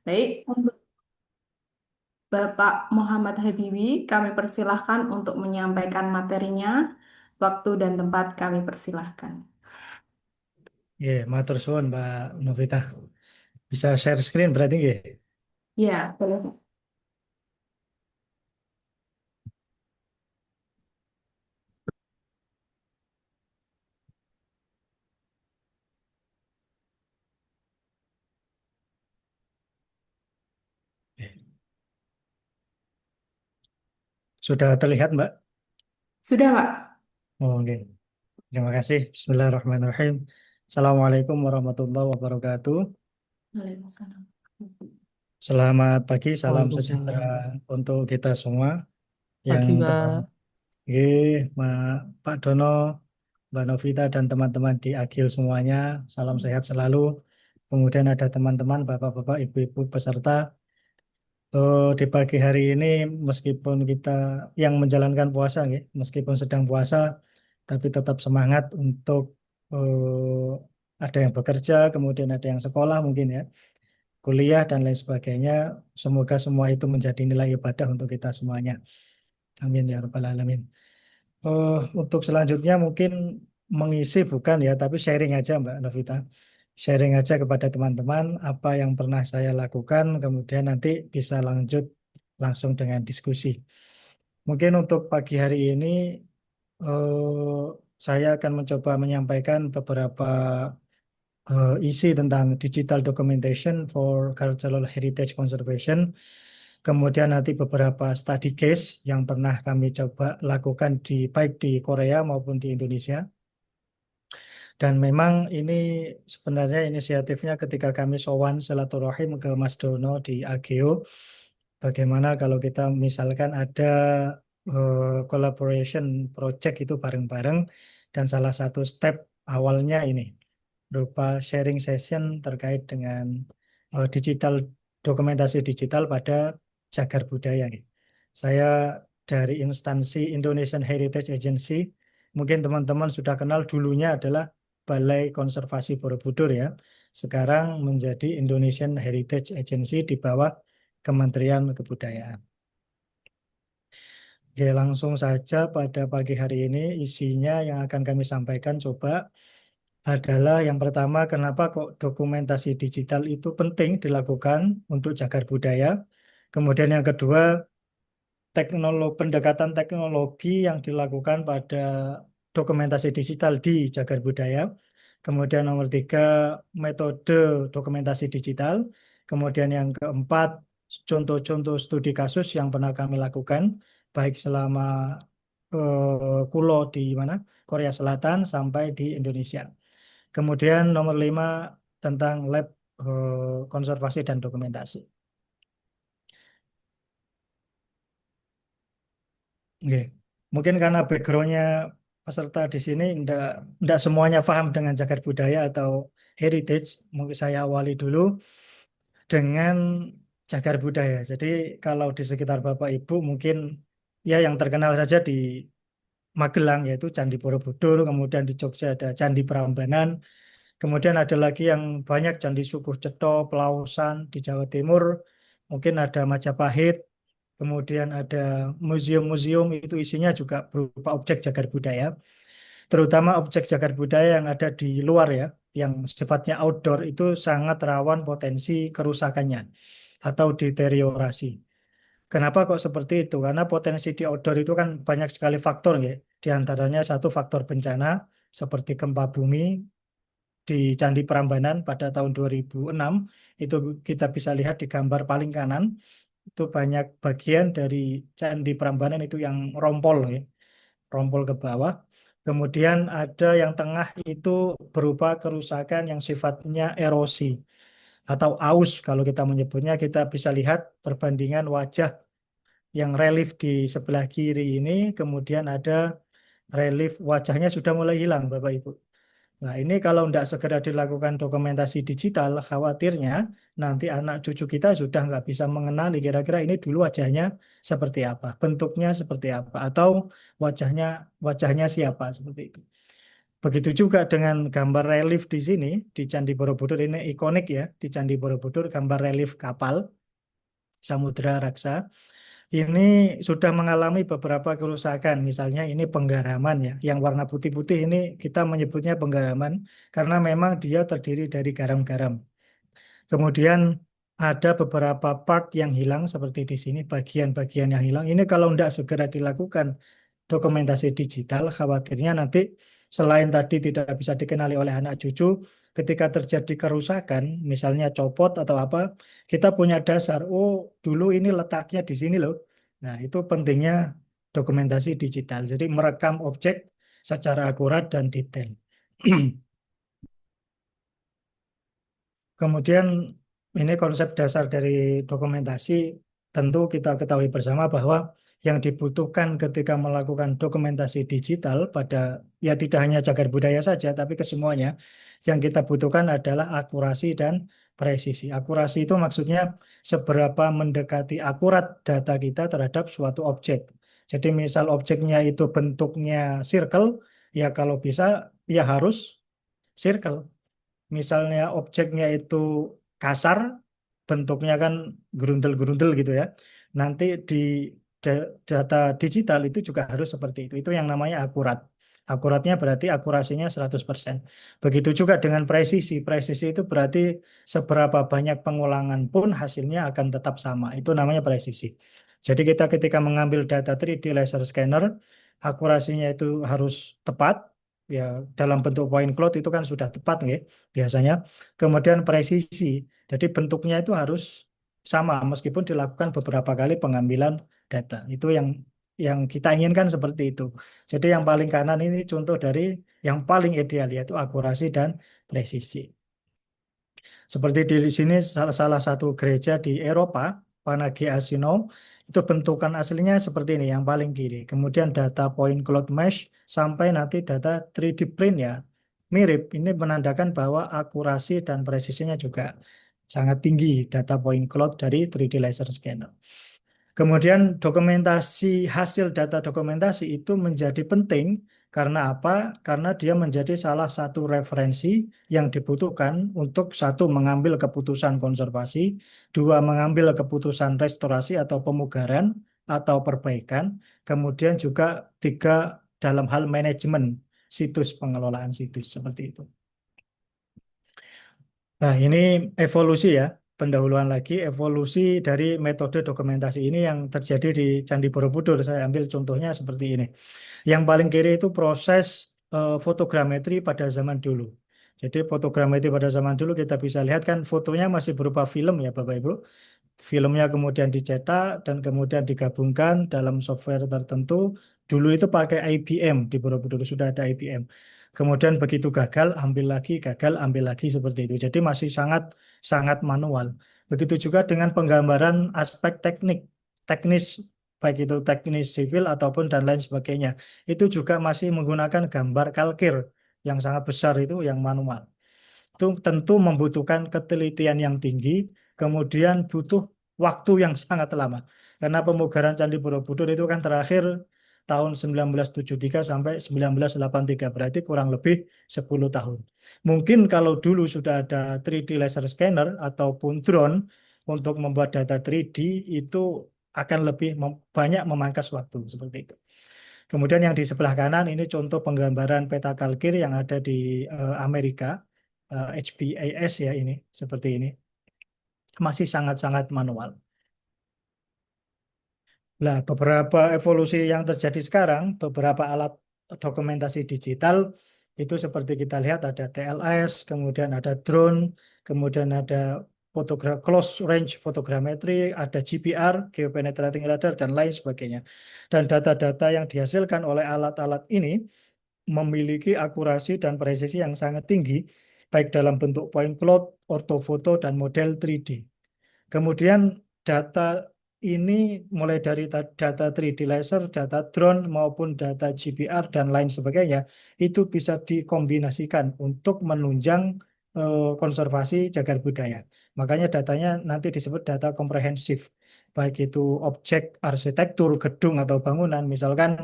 Baik, untuk Bapak Muhammad Habibi, kami persilahkan untuk menyampaikan materinya. Waktu dan tempat kami persilahkan. Ya, matur suwun Mbak Novita. Bisa share screen berarti nggih? Ya, boleh. Oke. Sudah terlihat Mbak? Sudah, Pak. Oh, oke. Terima kasih. Bismillahirrahmanirrahim. Assalamualaikum warahmatullahi wabarakatuh. Waalaikumsalam. Selamat pagi, salam sejahtera Waalaikumsalam. untuk kita semua yang Pagi, terhormat. Mbak. Pak Dono, Mbak Novita, dan teman-teman di Agil semuanya. Salam sehat selalu. Kemudian ada teman-teman, bapak-bapak, ibu-ibu peserta. Di pagi hari ini, meskipun kita yang menjalankan puasa, nggih, meskipun sedang puasa, tapi tetap semangat untuk ada yang bekerja, kemudian ada yang sekolah mungkin ya, kuliah dan lain sebagainya. Semoga semua itu menjadi nilai ibadah untuk kita semuanya. Amin ya rabbal alamin. Untuk selanjutnya mungkin mengisi bukan ya, tapi sharing aja Mbak Novita. Sharing aja kepada teman-teman apa yang pernah saya lakukan, kemudian nanti bisa lanjut langsung dengan diskusi. Mungkin untuk pagi hari ini eh, saya akan mencoba menyampaikan beberapa isi tentang digital documentation for cultural heritage conservation. Kemudian nanti beberapa study case yang pernah kami coba lakukan di baik di Korea maupun di Indonesia. Dan memang ini sebenarnya inisiatifnya ketika kami sowan silaturahim ke Mas Dono di AGO. Bagaimana kalau kita misalkan ada collaboration project itu bareng-bareng dan salah satu step awalnya ini berupa sharing session terkait dengan digital dokumentasi digital pada cagar budaya. Saya dari instansi Indonesian Heritage Agency, mungkin teman-teman sudah kenal dulunya adalah Balai Konservasi Borobudur ya. Sekarang menjadi Indonesian Heritage Agency di bawah Kementerian Kebudayaan. Oke, langsung saja pada pagi hari ini isinya yang akan kami sampaikan coba adalah yang pertama kenapa kok dokumentasi digital itu penting dilakukan untuk cagar budaya. Kemudian yang kedua pendekatan teknologi yang dilakukan pada dokumentasi digital di cagar budaya. Kemudian nomor tiga, metode dokumentasi digital. Kemudian yang keempat, contoh-contoh studi kasus yang pernah kami lakukan, baik selama kulo di mana Korea Selatan sampai di Indonesia. Kemudian nomor lima, tentang lab konservasi dan dokumentasi. Oke. Mungkin karena backgroundnya peserta di sini tidak semuanya paham dengan cagar budaya atau heritage. Mungkin saya awali dulu dengan cagar budaya. Jadi kalau di sekitar Bapak Ibu mungkin ya yang terkenal saja di Magelang yaitu Candi Borobudur, kemudian di Jogja ada Candi Prambanan, kemudian ada lagi yang banyak Candi Sukuh Cetho, Pelausan di Jawa Timur, mungkin ada Majapahit. Kemudian ada museum-museum itu isinya juga berupa objek cagar budaya, terutama objek cagar budaya yang ada di luar ya, yang sifatnya outdoor itu sangat rawan potensi kerusakannya atau deteriorasi. Kenapa kok seperti itu? Karena potensi di outdoor itu kan banyak sekali faktor ya. Di antaranya satu faktor bencana seperti gempa bumi di Candi Prambanan pada tahun 2006 itu kita bisa lihat di gambar paling kanan itu banyak bagian dari Candi Prambanan itu yang rompol ya, rompol ke bawah. Kemudian ada yang tengah itu berupa kerusakan yang sifatnya erosi atau aus kalau kita menyebutnya. Kita bisa lihat perbandingan wajah yang relief di sebelah kiri ini, kemudian ada relief wajahnya sudah mulai hilang Bapak Ibu. Nah, ini kalau tidak segera dilakukan dokumentasi digital, khawatirnya nanti anak cucu kita sudah nggak bisa mengenali kira-kira ini dulu wajahnya seperti apa, bentuknya seperti apa, atau wajahnya wajahnya siapa seperti itu. Begitu juga dengan gambar relief di sini, di Candi Borobudur ini ikonik ya, di Candi Borobudur gambar relief kapal Samudra Raksa. Ini sudah mengalami beberapa kerusakan, misalnya ini penggaraman ya, yang warna putih-putih ini kita menyebutnya penggaraman karena memang dia terdiri dari garam-garam. Kemudian ada beberapa part yang hilang seperti di sini, bagian-bagian yang hilang. Ini kalau tidak segera dilakukan dokumentasi digital, khawatirnya nanti selain tadi tidak bisa dikenali oleh anak cucu, ketika terjadi kerusakan, misalnya copot atau apa, kita punya dasar, oh dulu ini letaknya di sini loh. Nah, itu pentingnya dokumentasi digital. Jadi merekam objek secara akurat dan detail. Kemudian ini konsep dasar dari dokumentasi, tentu kita ketahui bersama bahwa yang dibutuhkan ketika melakukan dokumentasi digital pada ya tidak hanya cagar budaya saja tapi ke semuanya, yang kita butuhkan adalah akurasi dan presisi. Akurasi itu maksudnya seberapa mendekati akurat data kita terhadap suatu objek. Jadi misal objeknya itu bentuknya circle, ya kalau bisa ya harus circle. Misalnya objeknya itu kasar, bentuknya kan gerundel-gerundel gitu ya. Nanti di data digital itu juga harus seperti itu. Itu yang namanya akurat. Akuratnya berarti akurasinya 100%. Begitu juga dengan presisi. Presisi itu berarti seberapa banyak pengulangan pun hasilnya akan tetap sama. Itu namanya presisi. Jadi kita ketika mengambil data 3D laser scanner, akurasinya itu harus tepat. Ya, dalam bentuk point cloud itu kan sudah tepat ya biasanya. Kemudian presisi, jadi bentuknya itu harus sama meskipun dilakukan beberapa kali pengambilan data. Itu yang kita inginkan seperti itu. Jadi yang paling kanan ini contoh dari yang paling ideal yaitu akurasi dan presisi. Seperti di sini salah satu gereja di Eropa, Panagi Asino, itu bentukan aslinya seperti ini, yang paling kiri. Kemudian data point cloud mesh sampai nanti data 3D print ya. Mirip, ini menandakan bahwa akurasi dan presisinya juga sangat tinggi data point cloud dari 3D laser scanner. Kemudian dokumentasi hasil data dokumentasi itu menjadi penting karena apa? Karena dia menjadi salah satu referensi yang dibutuhkan untuk satu mengambil keputusan konservasi, dua mengambil keputusan restorasi atau pemugaran atau perbaikan, kemudian juga tiga dalam hal manajemen situs pengelolaan situs seperti itu. Nah, ini evolusi ya, pendahuluan lagi evolusi dari metode dokumentasi ini yang terjadi di Candi Borobudur. Saya ambil contohnya seperti ini. Yang paling kiri itu proses fotogrametri pada zaman dulu. Jadi fotogrametri pada zaman dulu kita bisa lihat kan fotonya masih berupa film ya Bapak Ibu. Filmnya kemudian dicetak dan kemudian digabungkan dalam software tertentu. Dulu itu pakai IBM, di Borobudur sudah ada IBM. Kemudian begitu gagal, ambil lagi seperti itu. Jadi masih sangat sangat manual. Begitu juga dengan penggambaran aspek teknis, baik itu teknis sipil ataupun dan lain sebagainya. Itu juga masih menggunakan gambar kalkir yang sangat besar itu yang manual. Itu tentu membutuhkan ketelitian yang tinggi, kemudian butuh waktu yang sangat lama. Karena pemugaran Candi Borobudur itu kan terakhir tahun 1973 sampai 1983, berarti kurang lebih 10 tahun. Mungkin kalau dulu sudah ada 3D laser scanner ataupun drone untuk membuat data 3D itu akan lebih banyak memangkas waktu seperti itu. Kemudian yang di sebelah kanan ini contoh penggambaran peta kalkir yang ada di Amerika, HBAS ya ini, seperti ini. Masih sangat-sangat manual. Nah, beberapa evolusi yang terjadi sekarang, beberapa alat dokumentasi digital, itu seperti kita lihat ada TLS, kemudian ada drone, kemudian ada close range fotogrametri, ada GPR, geopenetrating radar, dan lain sebagainya. Dan data-data yang dihasilkan oleh alat-alat ini memiliki akurasi dan presisi yang sangat tinggi, baik dalam bentuk point cloud, ortofoto, dan model 3D. Kemudian data ini mulai dari data 3D laser, data drone, maupun data GPR, dan lain sebagainya, itu bisa dikombinasikan untuk menunjang konservasi cagar budaya. Makanya datanya nanti disebut data komprehensif, baik itu objek arsitektur, gedung, atau bangunan. Misalkan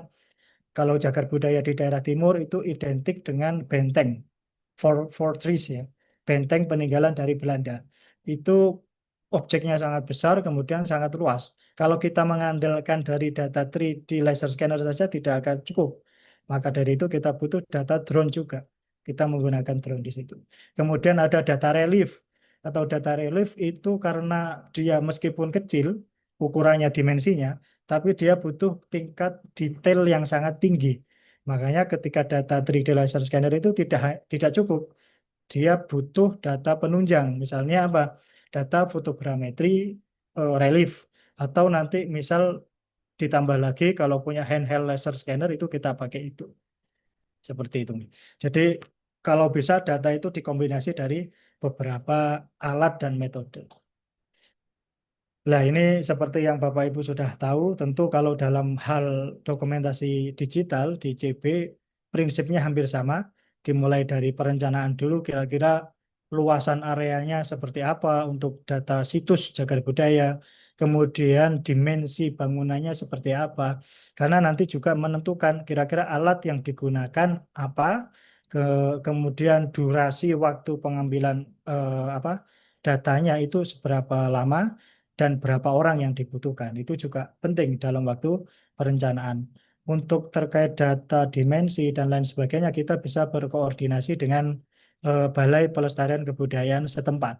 Kalau cagar budaya di daerah timur itu identik dengan benteng, fortress ya, benteng peninggalan dari Belanda. Itu objeknya sangat besar, kemudian sangat luas. Kalau kita mengandalkan dari data 3D laser scanner saja tidak akan cukup. Maka dari itu kita butuh data drone juga. Kita menggunakan drone di situ. Kemudian ada data relief atau data relief itu karena dia meskipun kecil ukurannya dimensinya, tapi dia butuh tingkat detail yang sangat tinggi. Makanya ketika data 3D laser scanner itu tidak cukup. Dia butuh data penunjang. Misalnya apa? Data fotogrametri relief. Atau nanti misal ditambah lagi kalau punya handheld laser scanner itu kita pakai itu. Seperti itu. Jadi kalau bisa data itu dikombinasi dari beberapa alat dan metode. Nah, ini seperti yang Bapak Ibu sudah tahu, tentu kalau dalam hal dokumentasi digital di CB, prinsipnya hampir sama, dimulai dari perencanaan dulu, kira-kira luasan areanya seperti apa untuk data situs cagar budaya, kemudian dimensi bangunannya seperti apa, karena nanti juga menentukan kira-kira alat yang digunakan apa, kemudian durasi waktu pengambilan apa datanya itu seberapa lama, dan berapa orang yang dibutuhkan. Itu juga penting dalam waktu perencanaan. Untuk terkait data dimensi dan lain sebagainya, kita bisa berkoordinasi dengan Balai Pelestarian Kebudayaan setempat.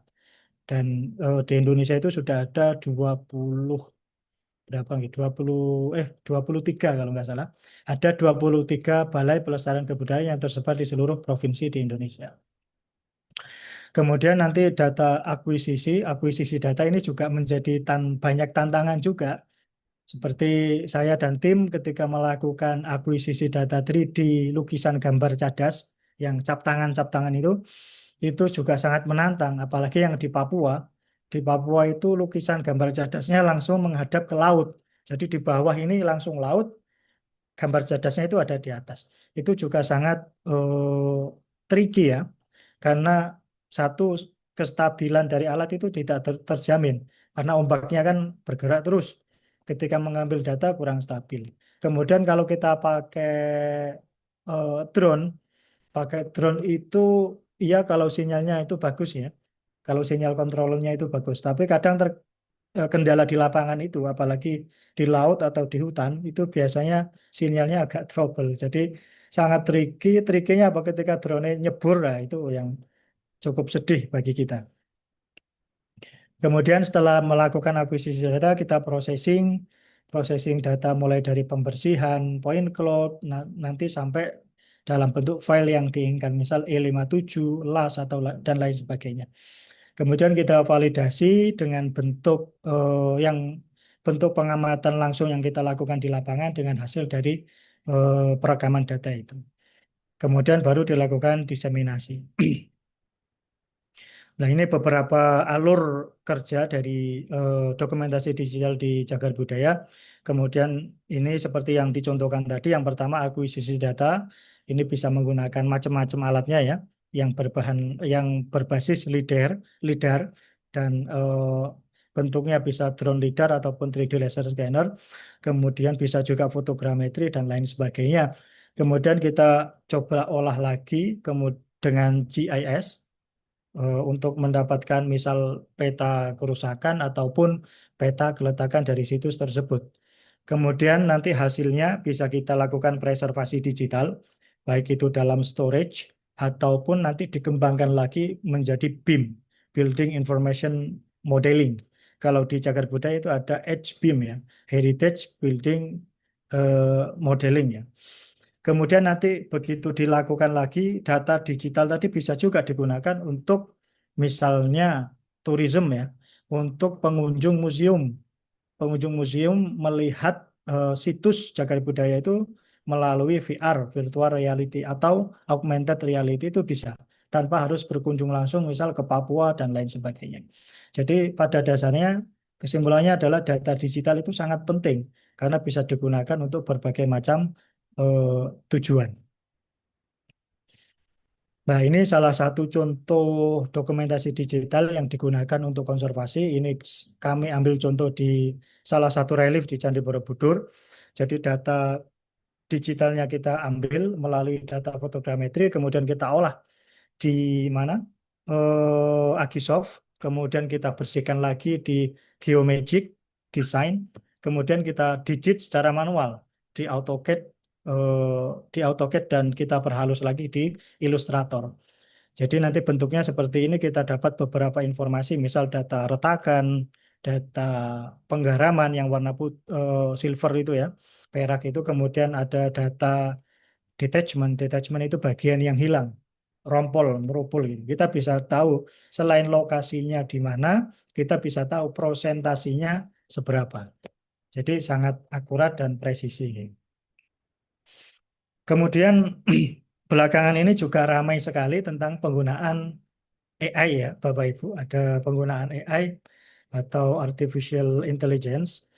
Dan di Indonesia itu sudah ada 20 berapa gitu? 23 kalau nggak salah. Ada 23 Balai Pelestarian Kebudayaan yang tersebar di seluruh provinsi di Indonesia. Kemudian nanti akuisisi data ini juga menjadi banyak tantangan juga. Seperti saya dan tim ketika melakukan akuisisi data 3D lukisan gambar cadas yang cap tangan itu juga sangat menantang. Apalagi yang di Papua. Di Papua itu lukisan gambar cadasnya langsung menghadap ke laut. Jadi di bawah ini langsung laut, gambar cadasnya itu ada di atas. Itu juga sangat tricky ya, karena satu kestabilan dari alat itu tidak terjamin karena ombaknya kan bergerak terus. Ketika mengambil data kurang stabil. Kemudian kalau kita drone, pakai drone itu iya kalau sinyalnya itu bagus ya. Kalau sinyal kontrolnya itu bagus. Tapi kadang kendala di lapangan itu, apalagi di laut atau di hutan, itu biasanya sinyalnya agak trouble. Jadi sangat tricky. Trikinya apa ketika drone nyebur, nah itu yang cukup sedih bagi kita. Kemudian setelah melakukan akuisisi data, kita processing data mulai dari pembersihan, point cloud, nanti sampai dalam bentuk file yang diinginkan, misal E57, LAS, dan lain sebagainya. Kemudian kita validasi dengan bentuk pengamatan langsung yang kita lakukan di lapangan dengan hasil dari perekaman data itu. Kemudian baru dilakukan diseminasi. Nah, ini beberapa alur kerja dari dokumentasi digital di Cagar Budaya. Kemudian ini seperti yang dicontohkan tadi, yang pertama akuisisi data. Ini bisa menggunakan macam-macam alatnya ya, yang berbasis lidar dan bentuknya bisa drone lidar ataupun 3D laser scanner. Kemudian bisa juga fotogrametri dan lain sebagainya. Kemudian kita coba olah lagi dengan GIS untuk mendapatkan misal peta kerusakan ataupun peta keletakan dari situs tersebut. Kemudian nanti hasilnya bisa kita lakukan preservasi digital, baik itu dalam storage ataupun nanti dikembangkan lagi menjadi BIM, Building Information Modeling. Kalau di Cagar Budaya itu ada HBIM ya, Heritage Building Modeling ya. Kemudian nanti begitu dilakukan lagi, data digital tadi bisa juga digunakan untuk misalnya tourism ya, untuk pengunjung museum. Pengunjung museum melihat situs cagar budaya itu melalui VR, virtual reality, atau augmented reality itu bisa. Tanpa harus berkunjung langsung misal ke Papua dan lain sebagainya. Jadi pada dasarnya kesimpulannya adalah data digital itu sangat penting karena bisa digunakan untuk berbagai macam tujuan. Nah, ini salah satu contoh dokumentasi digital yang digunakan untuk konservasi. Ini kami ambil contoh di salah satu relief di Candi Borobudur. Jadi data digitalnya kita ambil melalui data fotogrametri, kemudian kita olah di mana? Agisoft, kemudian kita bersihkan lagi di Geomagic Design, kemudian kita digit secara manual di AutoCAD, di AutoCAD dan kita perhalus lagi di Illustrator. Jadi nanti bentuknya seperti ini, kita dapat beberapa informasi, misal data retakan, data penggaraman yang warna silver itu ya, perak itu, kemudian ada data detachment. Detachment itu bagian yang hilang, rompol, merupul gitu. Kita bisa tahu selain lokasinya di mana, kita bisa tahu prosentasinya seberapa. Jadi sangat akurat dan presisi. Kemudian belakangan ini juga ramai sekali tentang penggunaan AI ya, Bapak Ibu. Ada penggunaan AI atau artificial intelligence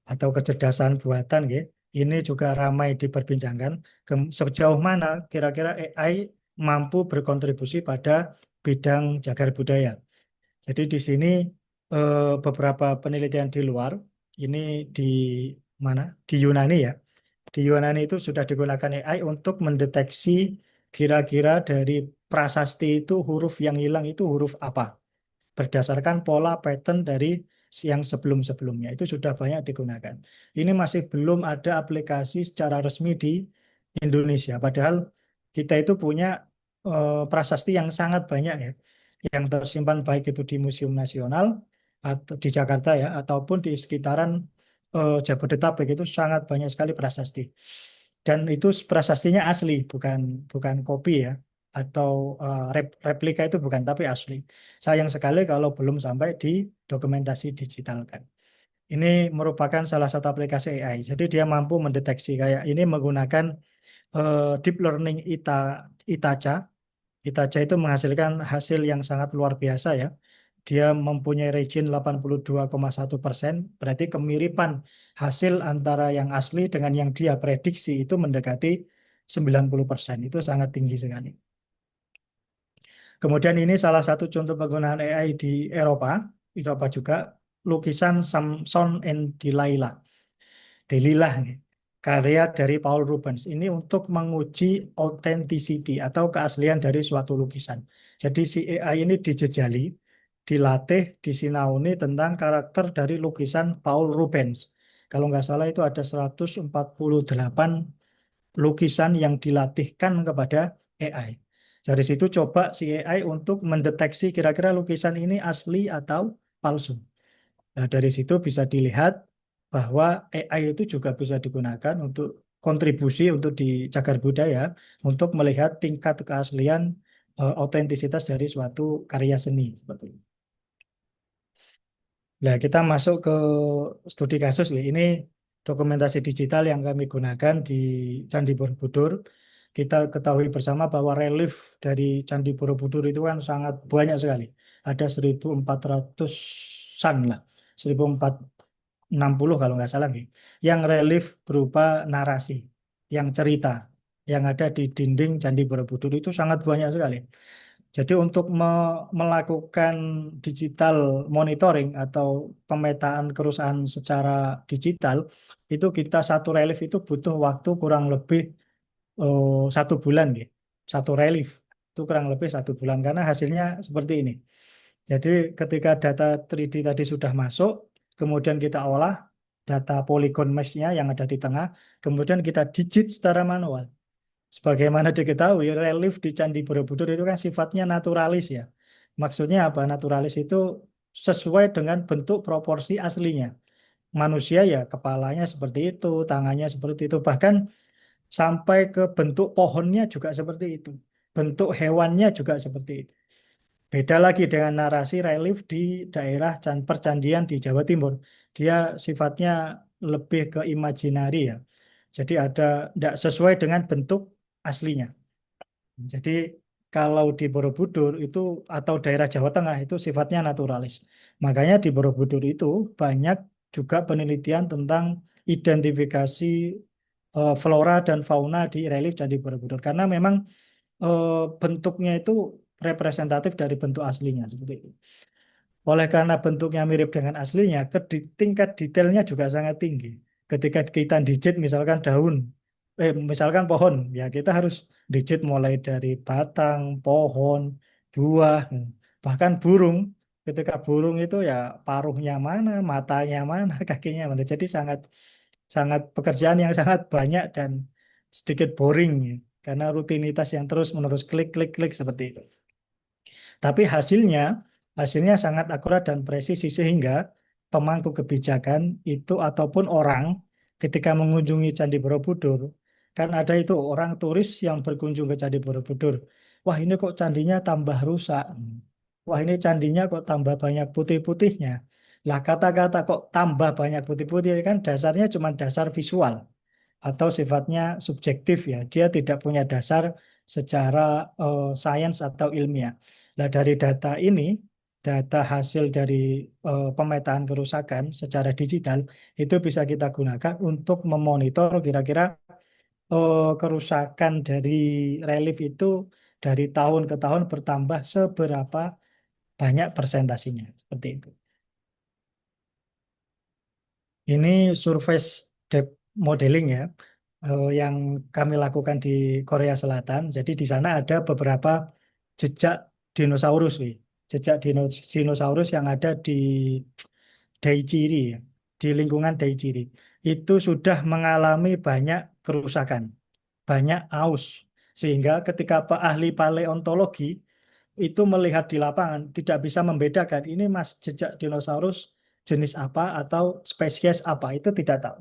atau kecerdasan buatan gitu. Ini juga ramai diperbincangkan. Sejauh mana kira-kira AI mampu berkontribusi pada bidang cagar budaya. Jadi di sini beberapa penelitian di luar, ini di mana? Di Yunani ya. Di Yunani itu sudah digunakan AI untuk mendeteksi kira-kira dari prasasti itu huruf yang hilang itu huruf apa. Berdasarkan pola pattern dari yang sebelum-sebelumnya. Itu sudah banyak digunakan. Ini masih belum ada aplikasi secara resmi di Indonesia. Padahal kita itu punya prasasti yang sangat banyak ya, yang tersimpan baik itu di Museum Nasional atau di Jakarta ya, ataupun di sekitaran Jabodetabek itu sangat banyak sekali prasasti. Dan itu prasastinya asli, bukan bukan kopi ya, atau replika itu bukan, tapi asli. Sayang sekali kalau belum sampai di dokumentasi digitalkan. Ini merupakan salah satu aplikasi AI. Jadi dia mampu mendeteksi kayak ini menggunakan deep learning Itaca. Itaca itu menghasilkan hasil yang sangat luar biasa ya. Dia mempunyai region 82,1%, berarti kemiripan hasil antara yang asli dengan yang dia prediksi itu mendekati 90%. Itu sangat tinggi sekali. Kemudian ini salah satu contoh penggunaan AI di Eropa, Eropa juga, lukisan Samson and Delilah. Delilah nih, karya dari Paul Rubens. Ini untuk menguji authenticity atau keaslian dari suatu lukisan. Jadi si AI ini dijejali, dilatih, disinauni tentang karakter dari lukisan Paul Rubens. Kalau nggak salah itu ada 148 lukisan yang dilatihkan kepada AI. Dari situ coba si AI untuk mendeteksi kira-kira lukisan ini asli atau palsu. Nah, dari situ bisa dilihat bahwa AI itu juga bisa digunakan untuk kontribusi untuk di cagar budaya untuk melihat tingkat keaslian autentisitas dari suatu karya seni seperti itu. Nah, kita masuk ke studi kasus ya. Ini dokumentasi digital yang kami gunakan di Candi Borobudur. Kita ketahui bersama bahwa relief dari Candi Borobudur itu kan sangat banyak sekali. Ada 1.400-an lah. 1.460 kalau nggak salah. Gitu. Yang relief berupa narasi, yang cerita, yang ada di dinding Candi Borobudur itu sangat banyak sekali. Jadi untuk melakukan digital monitoring atau pemetaan kerusakan secara digital, itu kita satu relief itu butuh waktu kurang lebih 1 bulan, gitu. Satu relief itu kurang lebih 1 bulan karena hasilnya seperti ini. Jadi ketika data 3D tadi sudah masuk, kemudian kita olah data polygon mesh-nya yang ada di tengah, kemudian kita digit secara manual. Sebagaimana diketahui, relief di Candi Borobudur itu kan sifatnya naturalis ya. Maksudnya apa? Naturalis itu sesuai dengan bentuk proporsi aslinya. Manusia ya kepalanya seperti itu, tangannya seperti itu, bahkan sampai ke bentuk pohonnya juga seperti itu. Bentuk hewannya juga seperti itu. Beda lagi dengan narasi relief di daerah percandian di Jawa Timur. Dia sifatnya lebih ke imajinari ya. Jadi ada tidak sesuai dengan bentuk aslinya. Jadi kalau di Borobudur itu atau daerah Jawa Tengah itu sifatnya naturalis. Makanya di Borobudur itu banyak juga penelitian tentang identifikasi flora dan fauna di relief Candi Borobudur karena memang bentuknya itu representatif dari bentuk aslinya seperti itu. Oleh karena bentuknya mirip dengan aslinya, tingkat detailnya juga sangat tinggi. Ketika kita digit misalkan daun, misalkan pohon, ya kita harus digit mulai dari batang, pohon, buah, bahkan burung. Ketika burung itu ya paruhnya mana, matanya mana, kakinya mana. Jadi sangat sangat pekerjaan yang sangat banyak dan sedikit boring ya. Karena rutinitas yang terus menerus klik klik klik seperti itu. Tapi hasilnya sangat akurat dan presisi sehingga pemangku kebijakan itu ataupun orang ketika mengunjungi Candi Borobudur, kan ada itu orang turis yang berkunjung ke Candi Borobudur. Wah, ini kok candinya tambah rusak. Wah, ini candinya kok tambah banyak putih-putihnya. Lah, kata-kata kok tambah banyak putih-putih kan dasarnya cuma dasar visual atau sifatnya subjektif ya. Dia tidak punya dasar secara sains atau ilmiah. Nah, dari data ini, data hasil dari pemetaan kerusakan secara digital itu bisa kita gunakan untuk memonitor kira-kira kerusakan dari relief itu dari tahun ke tahun bertambah seberapa banyak persentasinya. Seperti itu. Ini surface depth modeling ya, yang kami lakukan di Korea Selatan. Jadi di sana ada beberapa jejak dinosaurus, nih. Jejak dinosaurus yang ada di Daiichiri, ya, di lingkungan Daiichiri. Itu sudah mengalami banyak kerusakan, banyak aus. Sehingga ketika ahli paleontologi itu melihat di lapangan tidak bisa membedakan ini mas jejak dinosaurus jenis apa atau spesies apa itu tidak tahu.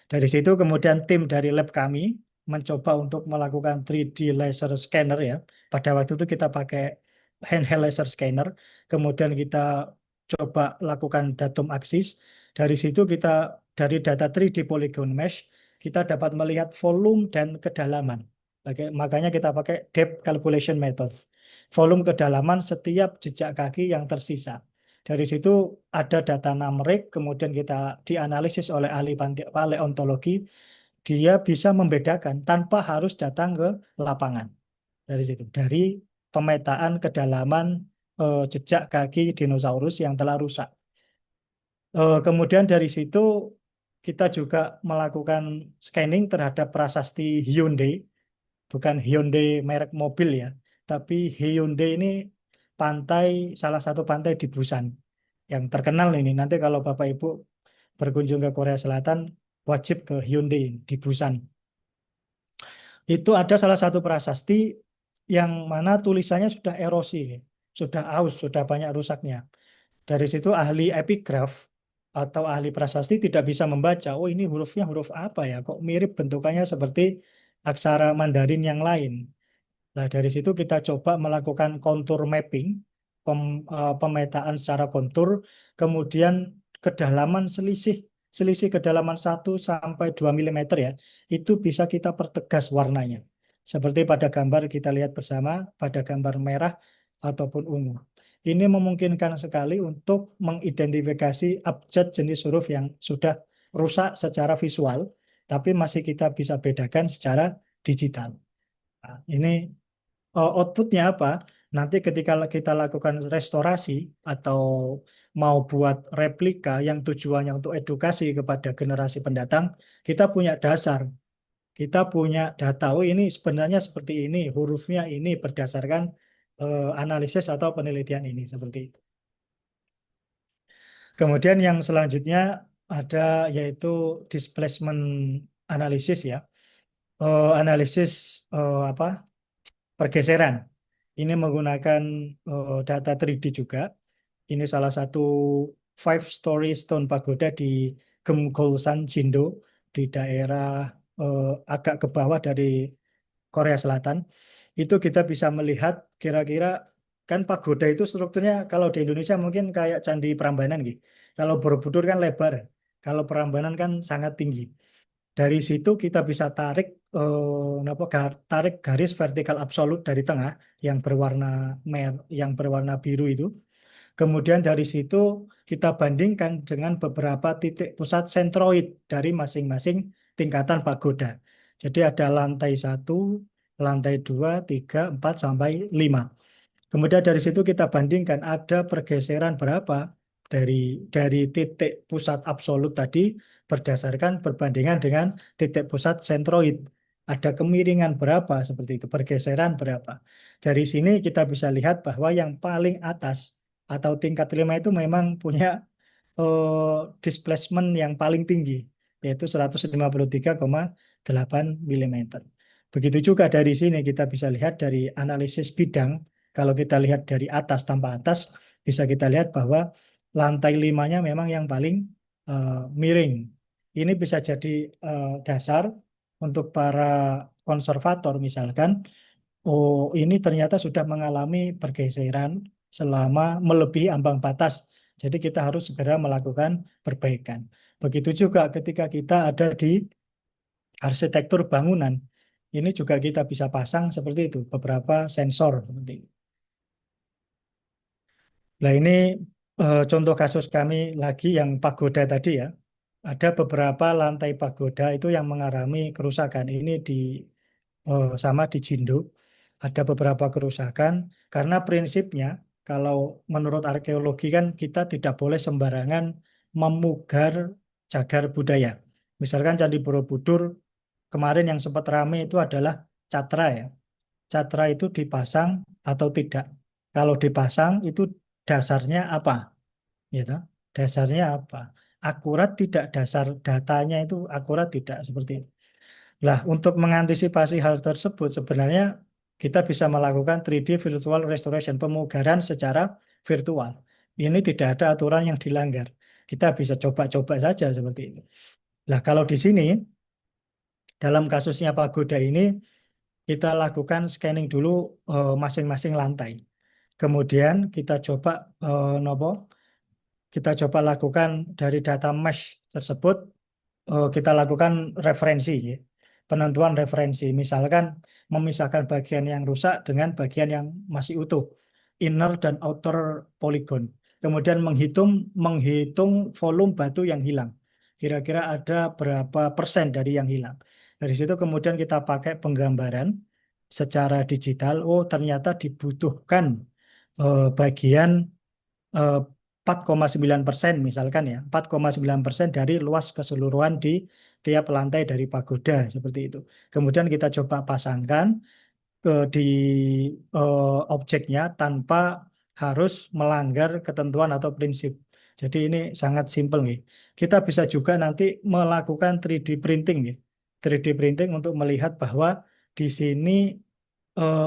Dari situ kemudian tim dari lab kami mencoba untuk melakukan 3D laser scanner ya. Pada waktu itu kita pakai handheld laser scanner, kemudian kita coba lakukan datum aksis. Dari situ kita dari data 3D polygon mesh kita dapat melihat volume dan kedalaman. Makanya kita pakai depth calculation method. Volume kedalaman setiap jejak kaki yang tersisa. Dari situ ada data numeric, kemudian kita dianalisis oleh ahli paleontologi, dia bisa membedakan tanpa harus datang ke lapangan. Dari situ, dari pemetaan kedalaman jejak kaki dinosaurus yang telah rusak. Kemudian dari situ kita juga melakukan scanning terhadap prasasti Hyundai, bukan Hyundai merek mobil ya, tapi Hyundai ini pantai, salah satu pantai di Busan yang terkenal ini. Nanti kalau Bapak Ibu berkunjung ke Korea Selatan, wajib ke Hyundai di Busan. Itu ada salah satu prasasti yang mana tulisannya sudah erosi, sudah aus, sudah banyak rusaknya. Dari situ ahli epigraf atau ahli prasasti tidak bisa membaca, oh ini hurufnya huruf apa ya, kok mirip bentukannya seperti aksara Mandarin yang lain. Nah, dari situ kita coba melakukan contour mapping, pemetaan secara kontur, kemudian kedalaman selisih selisih kedalaman 1 sampai 2 mm ya, itu bisa kita pertegas warnanya. Seperti pada gambar kita lihat bersama, pada gambar merah ataupun ungu. Ini memungkinkan sekali untuk mengidentifikasi abjad jenis huruf yang sudah rusak secara visual, tapi masih kita bisa bedakan secara digital. Nah, ini outputnya apa? Nanti ketika kita lakukan restorasi atau mau buat replika yang tujuannya untuk edukasi kepada generasi pendatang, kita punya dasar, kita punya data. Oh ini sebenarnya seperti ini, hurufnya ini berdasarkan analisis atau penelitian ini seperti itu. Kemudian yang selanjutnya ada yaitu displacement analisis ya. Analisis apa? Pergeseran. Ini menggunakan data 3D juga. Ini salah satu five story stone pagoda di Gemgolsan, Jindo, di daerah agak ke bawah dari Korea Selatan. Itu kita bisa melihat kira-kira kan pagoda itu strukturnya kalau di Indonesia mungkin kayak Candi Prambanan gitu. Kalau Borobudur kan lebar, kalau Prambanan kan sangat tinggi. Dari situ kita bisa tarik tarik garis vertikal absolut dari tengah yang berwarna yang berwarna biru itu. Kemudian dari situ kita bandingkan dengan beberapa titik pusat sentroid dari masing-masing tingkatan pagoda. Jadi ada lantai 1, lantai 2, 3, 4 sampai 5. Kemudian dari situ kita bandingkan ada pergeseran berapa dari titik pusat absolut tadi berdasarkan perbandingan dengan titik pusat sentroid. ada kemiringan berapa seperti itu, pergeseran berapa. Dari sini kita bisa lihat bahwa yang paling atas atau tingkat 5 itu memang punya displacement yang paling tinggi, yaitu 153,8 mm. Begitu juga dari sini kita bisa lihat dari analisis bidang, kalau kita lihat dari atas tanpa atas, bisa kita lihat bahwa lantai limanya memang yang paling miring. Ini bisa jadi dasar untuk para konservator misalkan, oh ini ternyata sudah mengalami pergeseran selama melebihi ambang batas. Jadi kita harus segera melakukan perbaikan. Begitu juga ketika kita ada di arsitektur bangunan, ini juga kita bisa pasang seperti itu, beberapa sensor seperti itu. Nah ini contoh kasus kami lagi yang pagoda tadi ya. Ada beberapa lantai pagoda itu yang mengalami kerusakan. Ini di sama di Jindo. Ada beberapa kerusakan karena prinsipnya kalau menurut arkeologi kan kita tidak boleh sembarangan memugar cagar budaya. Misalkan Candi Borobudur kemarin yang sempat rame itu adalah catra ya. Catra itu dipasang atau tidak. Kalau dipasang itu dasarnya apa? Gitu. Dasarnya apa? Akurat tidak, dasar datanya itu akurat tidak seperti itu. Nah, untuk mengantisipasi hal tersebut sebenarnya kita bisa melakukan 3D virtual restoration, pemugaran secara virtual. Ini tidak ada aturan yang dilanggar. Kita bisa coba-coba saja seperti itu. Nah, kalau di sini dalam kasusnya pagoda ini kita lakukan scanning dulu masing-masing lantai. Kemudian kita coba nopo, kita coba lakukan dari data mesh tersebut, kita lakukan referensi, ya. Penentuan referensi. Misalkan memisahkan bagian yang rusak dengan bagian yang masih utuh, inner dan outer polygon. Kemudian menghitung menghitung volume batu yang hilang. Kira-kira ada berapa persen dari yang hilang. Dari situ kemudian kita pakai penggambaran secara digital. Oh, ternyata dibutuhkan bagian 4,9% misalkan ya, 4,9% dari luas keseluruhan di tiap lantai dari pagoda seperti itu. Kemudian kita coba pasangkan di objeknya tanpa harus melanggar ketentuan atau prinsip. Jadi ini sangat simpel nih. Kita bisa juga nanti melakukan 3D printing nih. 3D printing untuk melihat bahwa di sini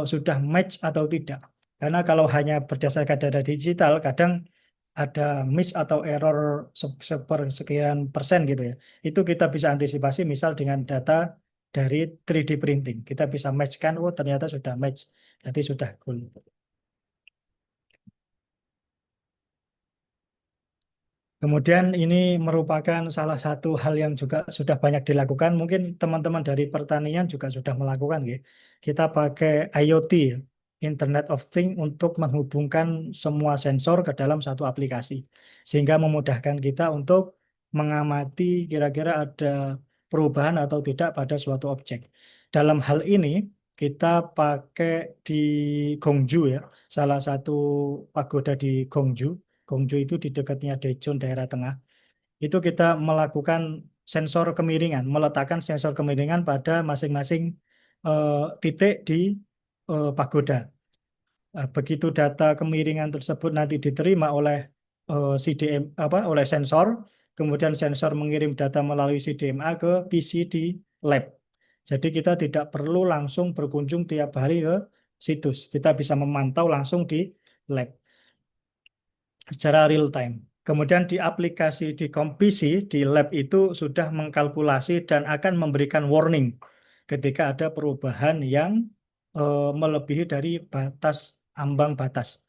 sudah match atau tidak. Karena kalau hanya berdasarkan data digital, kadang ada miss atau error sepersekian persen gitu ya. Itu kita bisa antisipasi misal dengan data dari 3D printing. Kita bisa matchkan, oh ternyata sudah match, berarti sudah cool. Kemudian ini merupakan salah satu hal yang juga sudah banyak dilakukan. Mungkin teman-teman dari pertanian juga sudah melakukan, ya. Kita pakai IoT, ya, Internet of Things, untuk menghubungkan semua sensor ke dalam satu aplikasi, sehingga memudahkan kita untuk mengamati kira-kira ada perubahan atau tidak pada suatu objek. Dalam hal ini kita pakai di Gongju ya, salah satu pagoda di Gongju. Gongju itu di dekatnya Daejeon, daerah tengah. Itu kita melakukan sensor kemiringan, meletakkan sensor kemiringan pada masing-masing titik di pagoda. Begitu data kemiringan tersebut nanti diterima oleh CDM apa oleh sensor, kemudian sensor mengirim data melalui CDMA ke PC di lab. Jadi kita tidak perlu langsung berkunjung tiap hari ke situs. Kita bisa memantau langsung di lab secara real time. Kemudian di aplikasi di kompisi di lab itu sudah mengkalkulasi dan akan memberikan warning ketika ada perubahan yang melebihi dari batas ambang batas.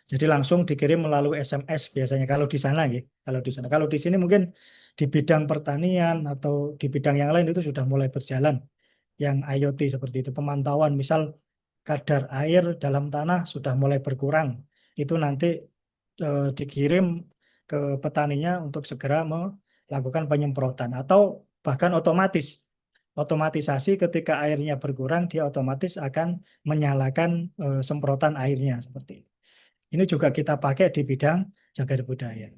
Jadi langsung dikirim melalui SMS biasanya kalau di sana ya. Kalau di sana. Kalau di sini mungkin di bidang pertanian atau di bidang yang lain itu sudah mulai berjalan yang IoT seperti itu. Pemantauan misal kadar air dalam tanah sudah mulai berkurang. Itu nanti dikirim ke petaninya untuk segera melakukan penyemprotan atau bahkan otomatis. Otomatisasi ketika airnya berkurang, dia otomatis akan menyalakan semprotan airnya seperti itu. Ini juga kita pakai di bidang cagar budaya.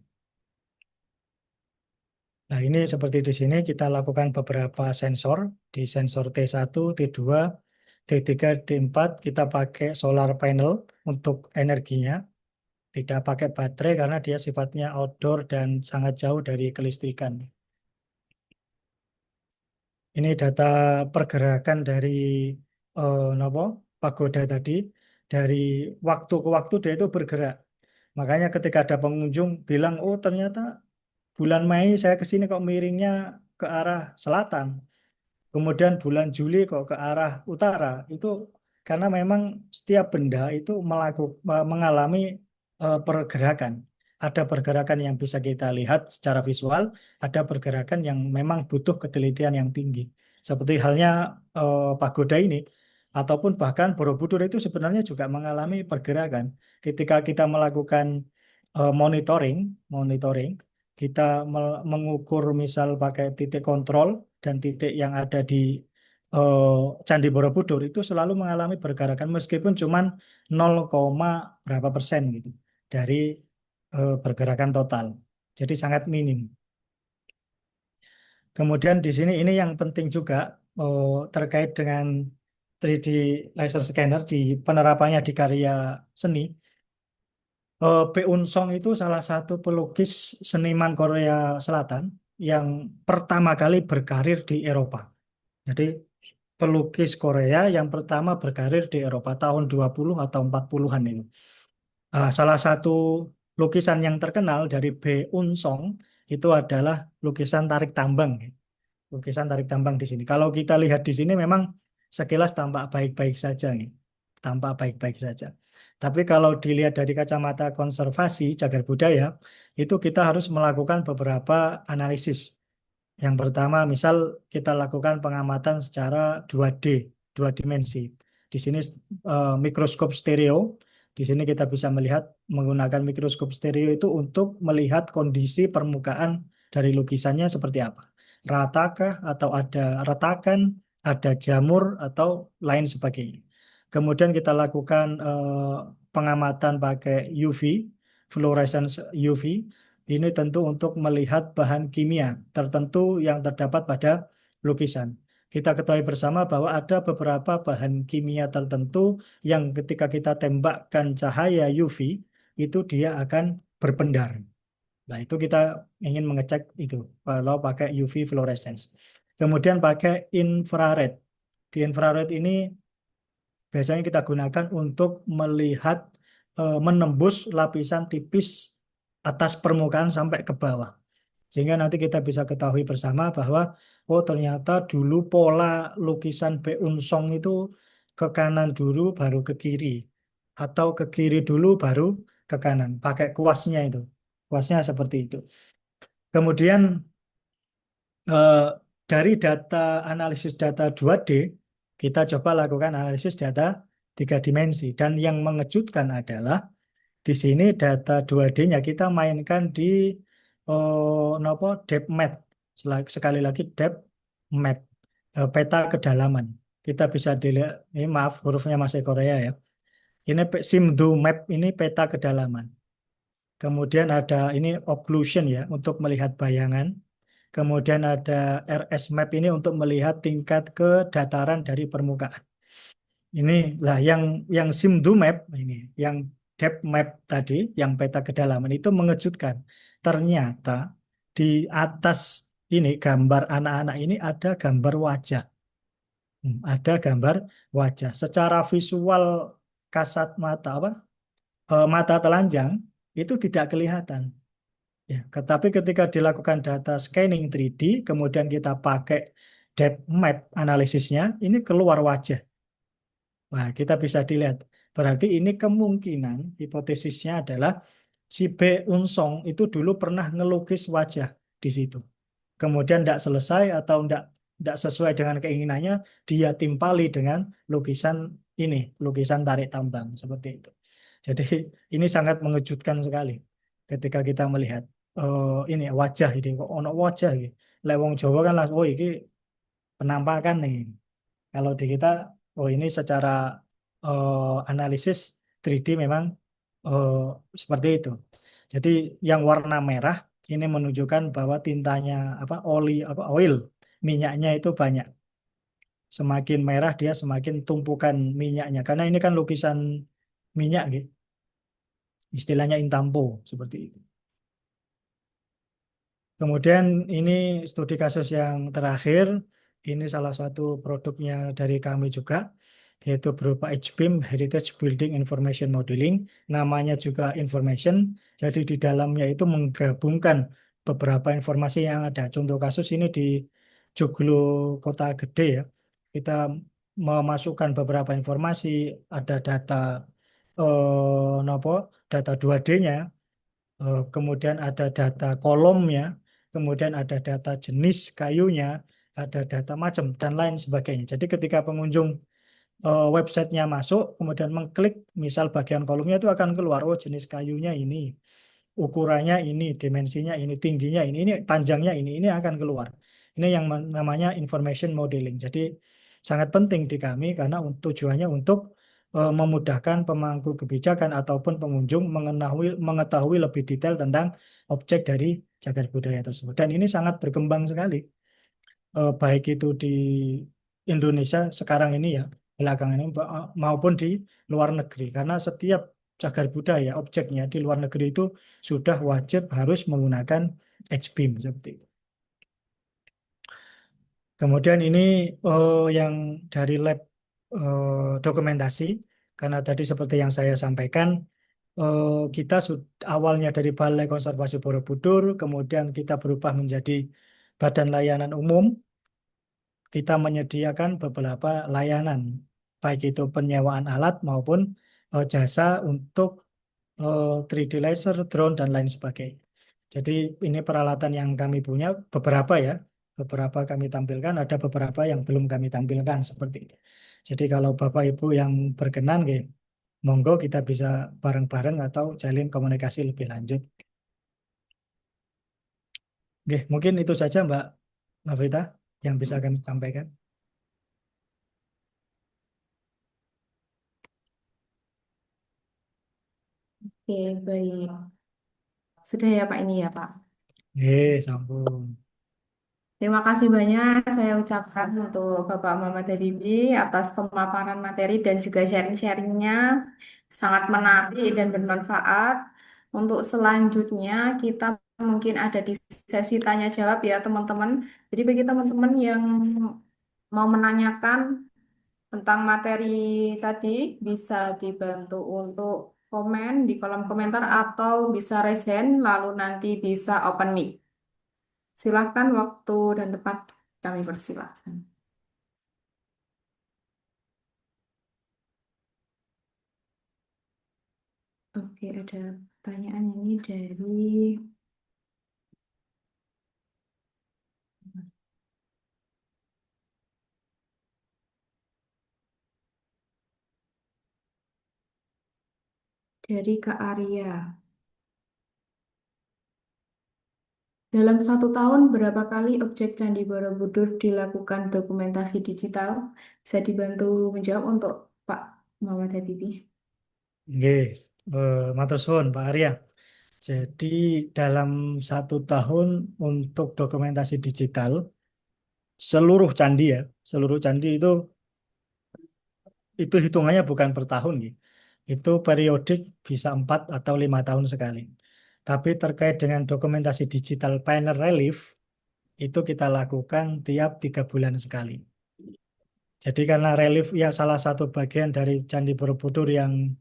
Nah, ini seperti di sini kita lakukan beberapa sensor. Di sensor T1, T2, T3, T4 kita pakai solar panel untuk energinya. Tidak pakai baterai karena dia sifatnya outdoor dan sangat jauh dari kelistrikan. Ini data pergerakan dari nopo pagoda tadi. Dari waktu ke waktu dia itu bergerak. Makanya ketika ada pengunjung bilang, oh ternyata bulan Mei saya ke sini kok miringnya ke arah selatan. Kemudian bulan Juli kok ke arah utara. Itu karena memang setiap benda itu mengalami pergerakan. Ada pergerakan yang bisa kita lihat secara visual, ada pergerakan yang memang butuh ketelitian yang tinggi. Seperti halnya pagoda ini, ataupun bahkan Borobudur itu sebenarnya juga mengalami pergerakan. Ketika kita melakukan monitoring, monitoring, kita mengukur misal pakai titik kontrol dan titik yang ada di eh, Candi Borobudur itu selalu mengalami pergerakan meskipun cuman 0, berapa persen gitu dari pergerakan total. Jadi sangat minim. Kemudian di sini ini yang penting juga terkait dengan 3D laser scanner di penerapannya di karya seni. Bae Song itu salah satu pelukis seniman Korea Selatan yang pertama kali berkarir di Eropa. Jadi pelukis Korea yang pertama berkarir di Eropa tahun 20 atau 40-an itu. Salah satu lukisan yang terkenal dari Bae Song itu adalah lukisan tarik tambang. Lukisan tarik tambang di sini. Kalau kita lihat di sini memang sekilas tampak baik-baik saja, nih. Tampak baik-baik saja. Tapi kalau dilihat dari kacamata konservasi cagar budaya, itu kita harus melakukan beberapa analisis. Yang pertama, misal kita lakukan pengamatan secara 2D, dua dimensi. Di sini mikroskop stereo. Di sini kita bisa melihat menggunakan mikroskop stereo itu untuk melihat kondisi permukaan dari lukisannya seperti apa. Ratakah atau ada retakan, ada jamur atau lain sebagainya. Kemudian kita lakukan pengamatan pakai UV, fluorescence UV. Ini tentu untuk melihat bahan kimia tertentu yang terdapat pada lukisan. Kita ketahui bersama bahwa ada beberapa bahan kimia tertentu yang ketika kita tembakkan cahaya UV, itu dia akan berpendar. Nah, itu kita ingin mengecek itu kalau pakai UV fluorescence. Kemudian pakai infrared. Di infrared ini biasanya kita gunakan untuk melihat menembus lapisan tipis atas permukaan sampai ke bawah. Sehingga nanti kita bisa ketahui bersama bahwa oh ternyata dulu pola lukisan Bae Song itu ke kanan dulu baru ke kiri. Atau ke kiri dulu baru ke kanan. Pakai kuasnya itu. Kuasnya seperti itu. Kemudian eh, dari data analisis data 2D, kita coba lakukan analisis data 3 dimensi. Dan yang mengejutkan adalah di sini data 2D-nya kita mainkan di nopo depth map. Sekali lagi depth map, peta kedalaman. Kita bisa dilihat, ini maaf hurufnya masih Korea ya. Ini Simdu map ini peta kedalaman. Kemudian ada ini occlusion ya untuk melihat bayangan. Kemudian ada RS map ini untuk melihat tingkat kedataran dari permukaan. Ini lah yang Simdu map ini, yang depth map tadi, yang peta kedalaman itu mengejutkan. Ternyata di atas ini gambar anak-anak ini ada gambar wajah. Ada gambar wajah. Secara visual kasat mata apa? Mata telanjang itu tidak kelihatan. Ya, tetapi ketika dilakukan data scanning 3D, kemudian kita pakai depth map analisisnya, ini keluar wajah. Nah, kita bisa dilihat. Berarti ini kemungkinan hipotesisnya adalah si B. Unsong itu dulu pernah ngelukis wajah di situ. Kemudian tidak selesai atau tidak sesuai dengan keinginannya, dia timpali dengan lukisan ini, lukisan tarik tambang seperti itu. Jadi ini sangat mengejutkan sekali ketika kita melihat ini wajah ini kok ono wajah gitu. Lewong Jawa kan langsung oh ini penampakan nih. Kalau di kita, oh ini secara analisis 3D memang eh, seperti itu. Jadi yang warna merah Ini menunjukkan bahwa tintanya oil, minyaknya itu banyak. Semakin merah dia semakin tumpukan minyaknya. Karena ini kan lukisan minyak gitu. Istilahnya intampo seperti itu. Kemudian ini studi kasus yang terakhir, ini salah satu produknya dari kami juga, yaitu berupa HBIM, Heritage Building Information Modeling, namanya juga information, jadi di dalamnya itu menggabungkan beberapa informasi yang ada. Contoh kasus ini di Joglo Kota Gede ya, kita memasukkan beberapa informasi, ada data nopo, data 2D-nya, kemudian ada data kolomnya, kemudian ada data jenis kayunya, ada data macam dan lain sebagainya. Jadi ketika pengunjung websitenya masuk, kemudian mengklik misal bagian kolomnya itu akan keluar, oh jenis kayunya ini, ukurannya ini, dimensinya ini panjangnya ini akan keluar. Ini yang namanya information modeling. Jadi sangat penting di kami karena tujuannya untuk memudahkan pemangku kebijakan ataupun pengunjung mengetahui lebih detail tentang objek dari cagar budaya tersebut. Dan ini sangat berkembang sekali, baik itu di Indonesia sekarang ini ya, belakangan ini maupun di luar negeri. Karena setiap cagar budaya objeknya di luar negeri itu sudah wajib harus menggunakan HBIM seperti itu. Kemudian ini yang dari lab dokumentasi, karena tadi seperti yang saya sampaikan, kita awalnya dari Balai Konservasi Borobudur, kemudian kita berubah menjadi Badan Layanan Umum. Kita menyediakan beberapa layanan, baik itu penyewaan alat maupun jasa untuk 3D laser, drone, dan lain sebagainya. Jadi ini peralatan yang kami punya, beberapa ya, beberapa kami tampilkan, ada beberapa yang belum kami tampilkan seperti itu. Jadi kalau Bapak Ibu yang berkenan, monggo kita bisa bareng-bareng atau jalin komunikasi lebih lanjut. Oke, mungkin itu saja Mbak Vita yang bisa kami sampaikan. Oke, baik. Sudah ya Pak ini ya Pak. Sambung. Terima kasih banyak saya ucapkan untuk Bapak Muhammad Habibie atas pemaparan materi dan juga sharing-sharingnya. Sangat menarik dan bermanfaat. Untuk selanjutnya kita mungkin ada di sesi tanya jawab ya teman-teman. Jadi bagi teman-teman yang mau menanyakan tentang materi tadi bisa dibantu untuk komen di kolom komentar atau bisa raise hand lalu nanti bisa open mic. Silahkan waktu dan tempat kami persilahkan. Oke, ada pertanyaan ini dari Kak Arya. Dalam 1 tahun, berapa kali objek Candi Borobudur dilakukan dokumentasi digital? Bisa dibantu menjawab untuk Pak Muhammad Habibie. Nggih, matur suwun Pak Arya. Jadi dalam 1 tahun untuk dokumentasi digital seluruh candi ya, seluruh candi itu hitungannya bukan per tahun gitu. Itu periodik bisa 4 atau 5 tahun sekali. Tapi terkait dengan dokumentasi digital panel relief itu kita lakukan tiap 3 bulan sekali. Jadi karena relief ya salah satu bagian dari Candi Borobudur yang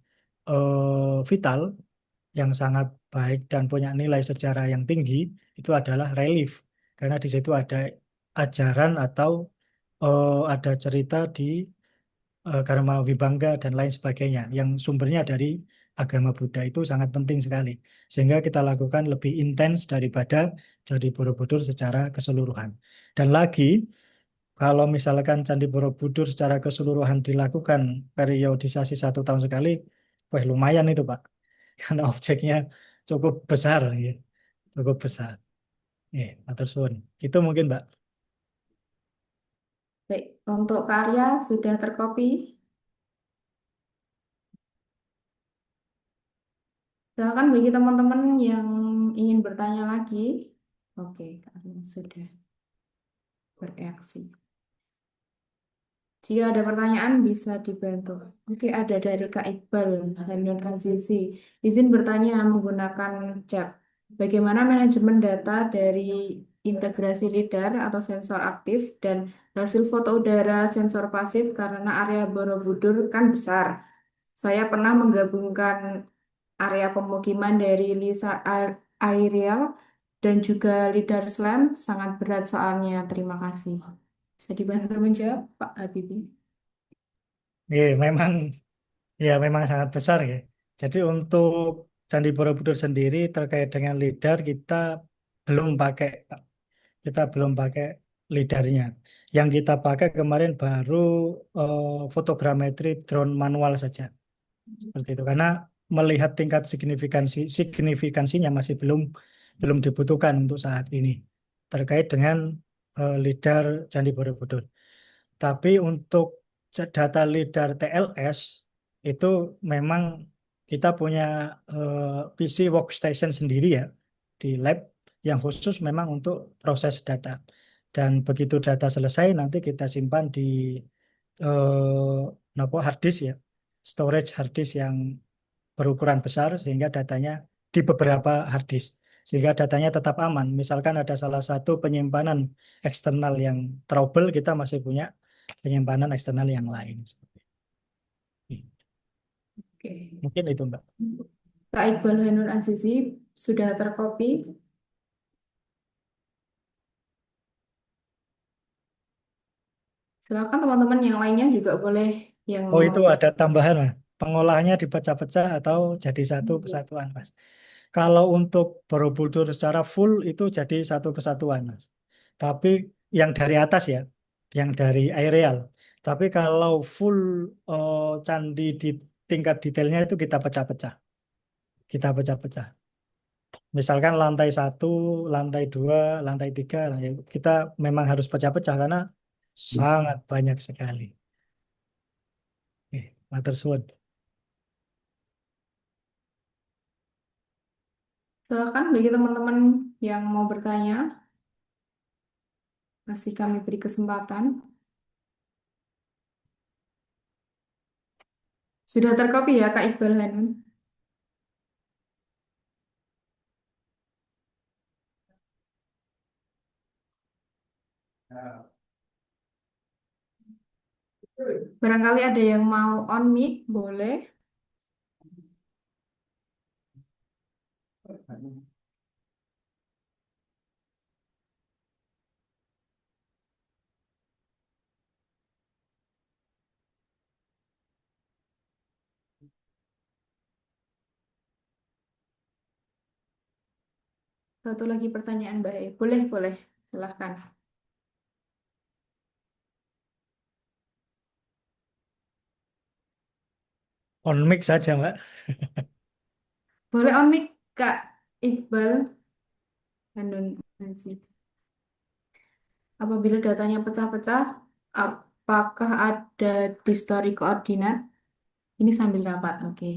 vital, yang sangat baik dan punya nilai sejarah yang tinggi itu adalah relief karena di situ ada ajaran atau ada cerita di Karma Wibangga dan lain sebagainya yang sumbernya dari agama Buddha itu sangat penting sekali sehingga kita lakukan lebih intens daripada Candi Borobudur secara keseluruhan. Dan lagi kalau misalkan Candi Borobudur secara keseluruhan dilakukan periodisasi 1 tahun sekali, wah lumayan itu Pak karena objeknya cukup besar ya, cukup besar. Matur suwun. Itu mungkin Mbak. Baik, untuk karya sudah terkopi. Silakan bagi teman-teman yang ingin bertanya lagi? Oke, kalian sudah bereaksi. Jika ada pertanyaan bisa dibantu. Oke, ada dari Kak Iqbal Hanun Azizi. Izin bertanya menggunakan chat. Bagaimana manajemen data dari integrasi lidar atau sensor aktif dan hasil foto udara sensor pasif karena area Borobudur kan besar. Saya pernah menggabungkan area pemukiman dari Lisa Aerial dan juga lidar SLAM. Sangat berat soalnya. Terima kasih. Bisa dibantu menjawab, Pak Habibie? Ya, memang sangat besar ya. Jadi untuk Candi Borobudur sendiri terkait dengan lidar belum pakai belum pakai lidarnya. Yang kita pakai kemarin baru fotogrametri drone manual saja. Seperti itu. Karena melihat tingkat signifikansinya masih belum belum dibutuhkan untuk saat ini terkait dengan lidar Candi Borobudur. Tapi untuk data lidar TLS itu memang kita punya PC workstation sendiri ya di lab yang khusus memang untuk proses data. Dan begitu data selesai nanti kita simpan di hard disk ya, storage hard disk yang berukuran besar sehingga datanya di beberapa hard disk sehingga datanya tetap aman. Misalkan ada salah satu penyimpanan eksternal yang trouble, kita masih punya penyimpanan eksternal yang lain. Oke. Mungkin itu, Mbak. Kak Iqbal Hanun Azizi sudah terkopi. Silakan teman-teman yang lainnya juga boleh yang Oh, mau itu ber. ada tambahan, Mas. Pengolahannya dipecah-pecah atau jadi satu kesatuan, Mas. Kalau untuk Borobudur secara full itu jadi satu kesatuan, Mas. Tapi yang dari atas ya, yang dari areal. Tapi kalau full candi di tingkat detailnya itu kita pecah-pecah. Kita pecah-pecah. Misalkan lantai satu, lantai dua, lantai tiga, nah ya kita memang harus pecah-pecah karena sangat banyak sekali. Matur suwun. Silakan bagi teman-teman yang mau bertanya, masih kami beri kesempatan. Sudah terkopi ya Kak Iqbal Hanun? Barangkali ada yang mau on mic, boleh. Satu lagi pertanyaan baik. Boleh, boleh. Silahkan. On mic saja, Mbak. Boleh on mic Kak Iqbal Hanun Aziz. Apabila datanya pecah-pecah, apakah ada distori koordinat? Ini sambil rapat, oke.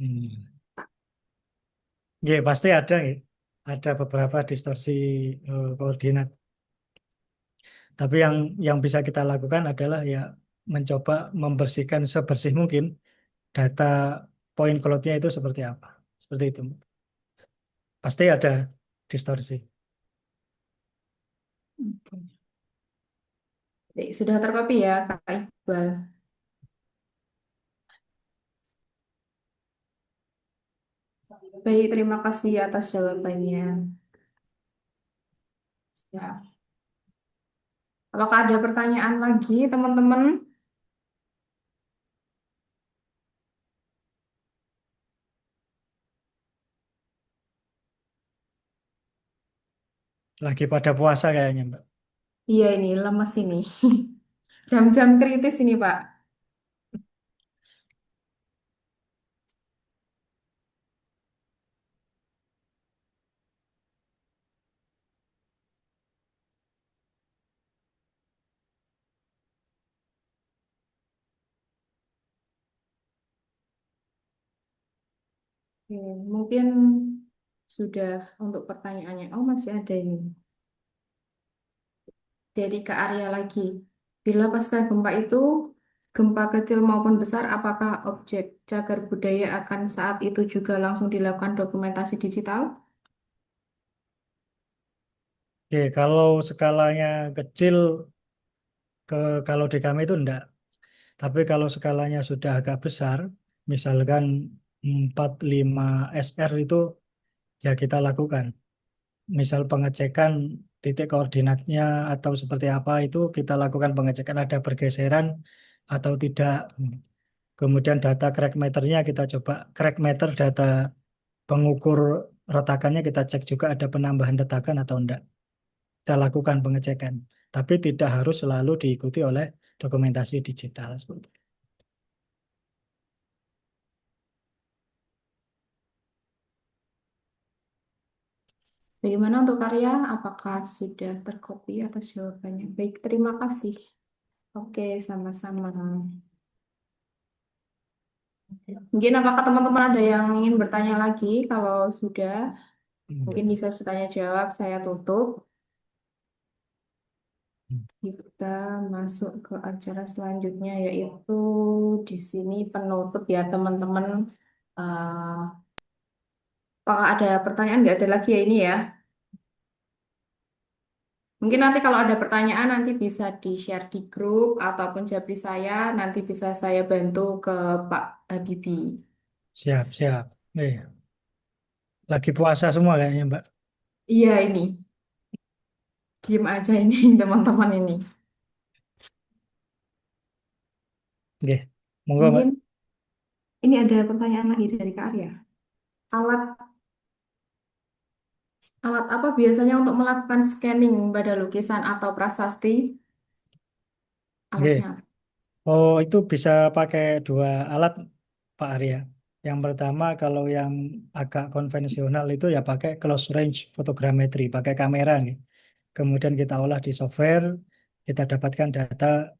Hmm. Ya, pasti ada ya. Ada beberapa distorsi koordinat. Tapi yang bisa kita lakukan adalah ya mencoba membersihkan sebersih mungkin data poin cloud-nya itu seperti apa. Seperti itu. Pasti ada distorsi. Oke. Baik, sudah terkopi ya Kak Iqbal. Baik, terima kasih atas jawabannya. Ya. Apakah ada pertanyaan lagi, teman-teman? Lagi pada puasa kayaknya, Mbak. Iya, ini lemes ini. Jam-jam kritis ini, Pak. Oke, mungkin sudah untuk pertanyaannya. Oh, masih ada ini. Dari Kak Arya lagi. Bila pasca gempa itu, gempa kecil maupun besar, apakah objek cagar budaya akan saat itu juga langsung dilakukan dokumentasi digital? Oke, kalau skalanya kecil ke kalau di kami itu enggak. Tapi kalau skalanya sudah agak besar, misalkan 45 SR itu ya kita lakukan. Misal pengecekan titik koordinatnya atau seperti apa itu kita lakukan pengecekan ada pergeseran atau tidak. Kemudian data crack meternya kita coba crack meter data pengukur retakannya kita cek juga ada penambahan retakan atau enggak. Kita lakukan pengecekan. Tapi tidak harus selalu diikuti oleh dokumentasi digital. Seperti itu. Bagaimana untuk karya? Apakah sudah terkopi atas jawabannya? Baik, terima kasih. Oke, sama-sama. Mungkin apakah teman-teman ada yang ingin bertanya lagi? Kalau sudah, mungkin Hmm. bisa tanya jawab. Saya tutup. Kita masuk ke acara selanjutnya, yaitu di sini penutup ya teman-teman. Apakah ada pertanyaan? Nggak ada lagi ya ini ya. Mungkin nanti kalau ada pertanyaan nanti bisa di-share di grup ataupun japri saya. Nanti bisa saya bantu ke Pak Habibie. Siap, siap. Lagi puasa semua kayaknya, Mbak. Iya ini, diem aja ini teman-teman ini. Oke, monggo, Mbak. Mungkin ini ada pertanyaan lagi dari Kak Arya. Alat alat apa biasanya untuk melakukan scanning pada lukisan atau prasasti? Oke. Alatnya. Oh, itu bisa pakai dua alat, Pak Arya. Yang pertama, kalau yang agak konvensional itu ya pakai close range photogrammetry, pakai kamera nih. Kemudian kita olah di software, kita dapatkan data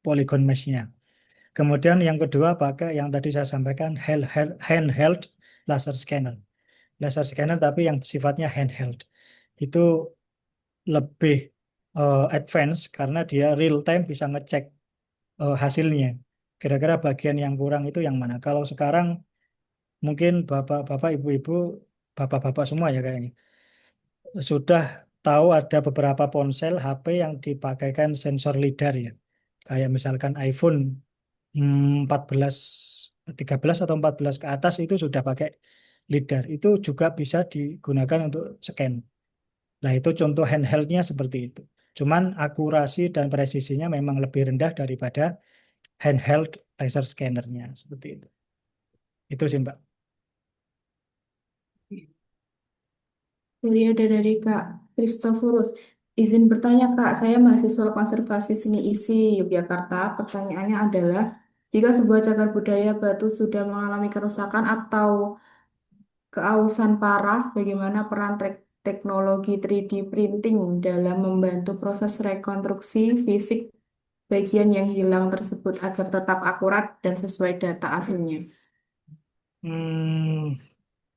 polygon mesh-nya. Kemudian yang kedua pakai yang tadi saya sampaikan handheld laser scanner. Laser scanner tapi yang sifatnya handheld. Itu lebih advance karena dia real time bisa ngecek hasilnya. Kira-kira bagian yang kurang itu yang mana? Kalau sekarang mungkin bapak-bapak, ibu-ibu, bapak-bapak semua ya kayaknya sudah tahu ada beberapa ponsel HP yang dipakaikan sensor lidar ya. Kayak misalkan iPhone 14, 13 atau 14 ke atas itu sudah pakai lidar. Itu juga bisa digunakan untuk scan. Nah, itu contoh handheldnya seperti itu. Cuman akurasi dan presisinya memang lebih rendah daripada handheld laser scannernya seperti itu. Itu sih Mbak. Jadi ada dari Kak Kristoforus. Izin bertanya Kak, saya mahasiswa konservasi seni isi Yogyakarta. Pertanyaannya adalah, jika sebuah cagar budaya batu sudah mengalami kerusakan atau keausan parah, bagaimana peran teknologi 3D printing dalam membantu proses rekonstruksi fisik bagian yang hilang tersebut agar tetap akurat dan sesuai data aslinya? Hmm,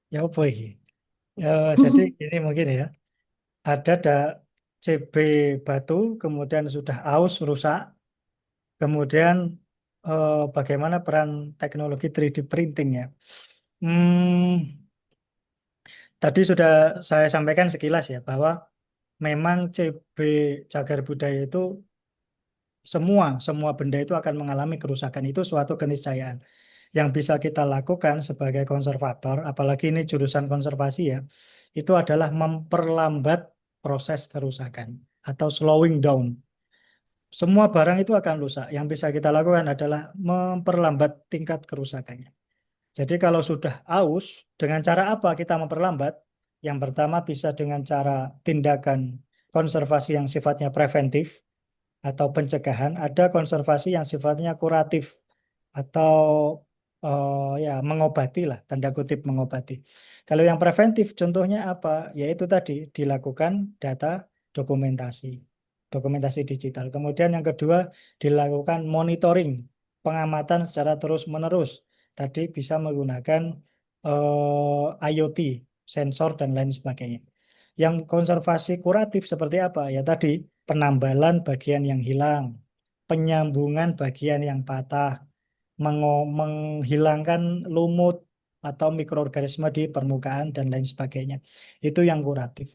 ya apa ini? Jadi ini mungkin ya, ada CB batu, kemudian sudah aus, rusak, kemudian bagaimana peran teknologi 3D printing ya. Hmm, Tadi sudah saya sampaikan sekilas ya, bahwa memang CB cagar budaya itu semua semua benda itu akan mengalami kerusakan, itu suatu keniscayaan. Yang bisa kita lakukan sebagai konservator, apalagi ini jurusan konservasi ya, itu adalah memperlambat proses kerusakan atau slowing down. Semua barang itu akan rusak. Yang bisa kita lakukan adalah memperlambat tingkat kerusakannya. Jadi kalau sudah aus, dengan cara apa kita memperlambat? Yang pertama bisa dengan cara tindakan konservasi yang sifatnya preventif atau pencegahan, ada konservasi yang sifatnya kuratif atau ya mengobati lah, tanda kutip mengobati. Kalau yang preventif contohnya apa? Yaitu tadi dilakukan data dokumentasi, dokumentasi digital. Kemudian yang kedua dilakukan monitoring, pengamatan secara terus-menerus. Tadi bisa menggunakan IoT, sensor dan lain sebagainya. Yang konservasi kuratif seperti apa? Ya tadi penambalan bagian yang hilang, penyambungan bagian yang patah, menghilangkan lumut atau mikroorganisme di permukaan dan lain sebagainya. Itu yang kuratif.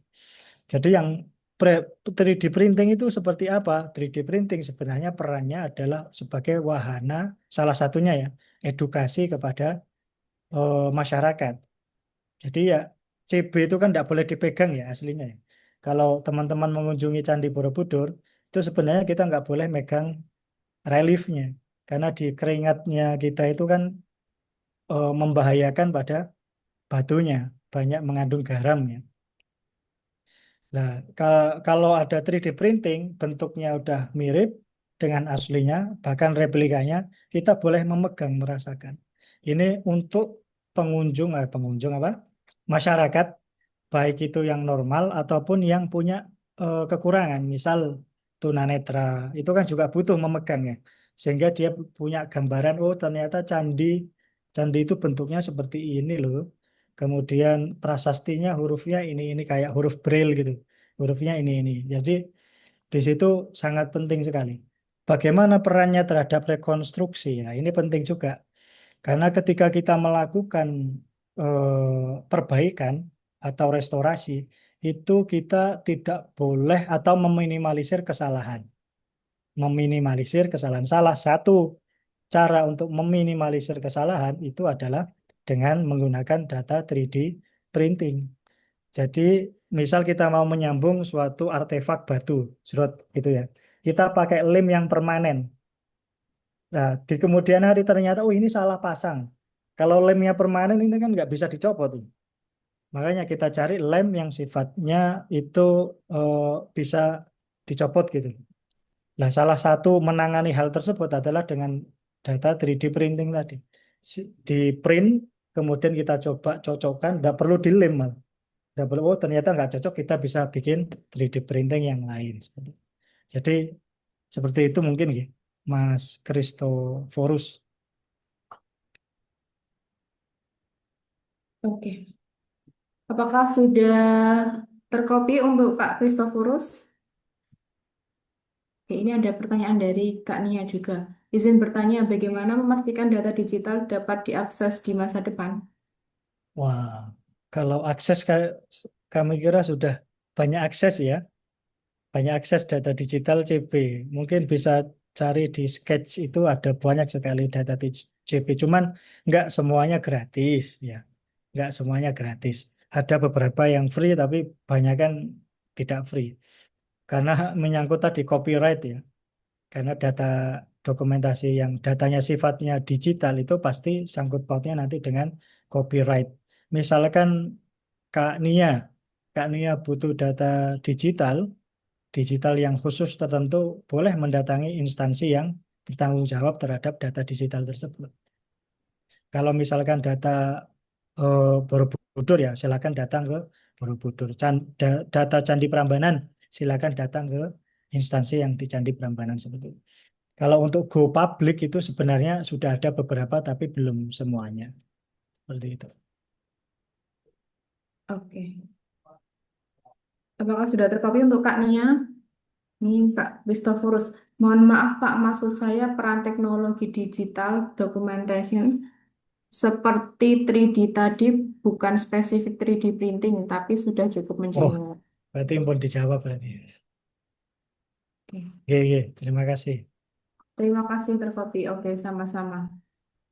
Jadi yang 3D printing itu seperti apa? 3D printing sebenarnya perannya adalah sebagai wahana, salah satunya ya, edukasi kepada masyarakat. Jadi ya CB itu kan tidak boleh dipegang ya aslinya ya. Kalau teman-teman mengunjungi Candi Borobudur, itu sebenarnya kita nggak boleh megang reliefnya. Karena di keringatnya kita itu kan membahayakan pada batunya, banyak mengandung garam ya. Nah, kalau ada 3D printing, bentuknya udah mirip dengan aslinya, bahkan replikanya, kita boleh memegang, merasakan. Ini untuk pengunjung apa? Masyarakat, baik itu yang normal ataupun yang punya kekurangan, misal tunanetra, itu kan juga butuh memegang ya, sehingga dia punya gambaran, oh ternyata candi itu bentuknya seperti ini loh. Kemudian prasastinya hurufnya ini kayak huruf Braille gitu, hurufnya ini. Jadi di situ sangat penting sekali. Bagaimana perannya terhadap rekonstruksi? Nah, ini penting juga. Karena ketika kita melakukan perbaikan atau restorasi, itu kita tidak boleh atau meminimalisir kesalahan. Meminimalisir kesalahan. Salah satu cara untuk meminimalisir kesalahan itu adalah dengan menggunakan data 3D printing. Jadi, misal kita mau menyambung suatu artefak batu, serut gitu ya. Kita pakai lem yang permanen. Nah, di kemudian hari ternyata, oh ini salah pasang. Kalau lemnya permanen ini kan nggak bisa dicopot. Tuh. Makanya kita cari lem yang sifatnya itu eh, bisa dicopot gitu. Nah, salah satu menangani hal tersebut adalah dengan data 3D printing tadi. Di print, kemudian kita coba cocokkan, nggak perlu dilem. Malah. Nggak perlu, oh ternyata nggak cocok, kita bisa bikin 3D printing yang lain. Jadi, seperti itu mungkin ya, Mas Christoforus. Oke. Apakah sudah terkopi untuk Kak Kristoforus? Oke, ini ada pertanyaan dari Kak Nia juga. Izin bertanya, bagaimana memastikan data digital dapat diakses di masa depan? Wah, kalau akses kami kira sudah banyak akses ya, banyak akses data digital CB. Mungkin bisa cari di Sketch itu ada banyak sekali data CB. Cuman nggak semuanya gratis ya, nggak semuanya gratis. Ada beberapa yang free tapi banyak kan tidak free. Karena menyangkut tadi copyright ya. Karena data dokumentasi yang datanya sifatnya digital itu pasti sangkut pautnya nanti dengan copyright. Misalkan Kak Nia, Kak Nia butuh data digital, digital yang khusus tertentu, boleh mendatangi instansi yang bertanggung jawab terhadap data digital tersebut. Kalau misalkan data Borobudur ya, silakan datang ke Borobudur. Data Candi Prambanan, silakan datang ke instansi yang di Candi Prambanan seperti itu. Kalau untuk go public itu sebenarnya sudah ada beberapa tapi belum semuanya. Seperti itu. Oke. Apakah sudah terkopi untuk Kak Nia? Ini Kak Kristoforus. Mohon maaf Pak, maksud saya peran teknologi digital documentation seperti 3D tadi bukan spesifik 3D printing, tapi sudah cukup Oh, menjawab. berarti pun dijawab berarti. Oke. Oke, oke. Terima kasih. Terima kasih terkopi. Oke, sama-sama.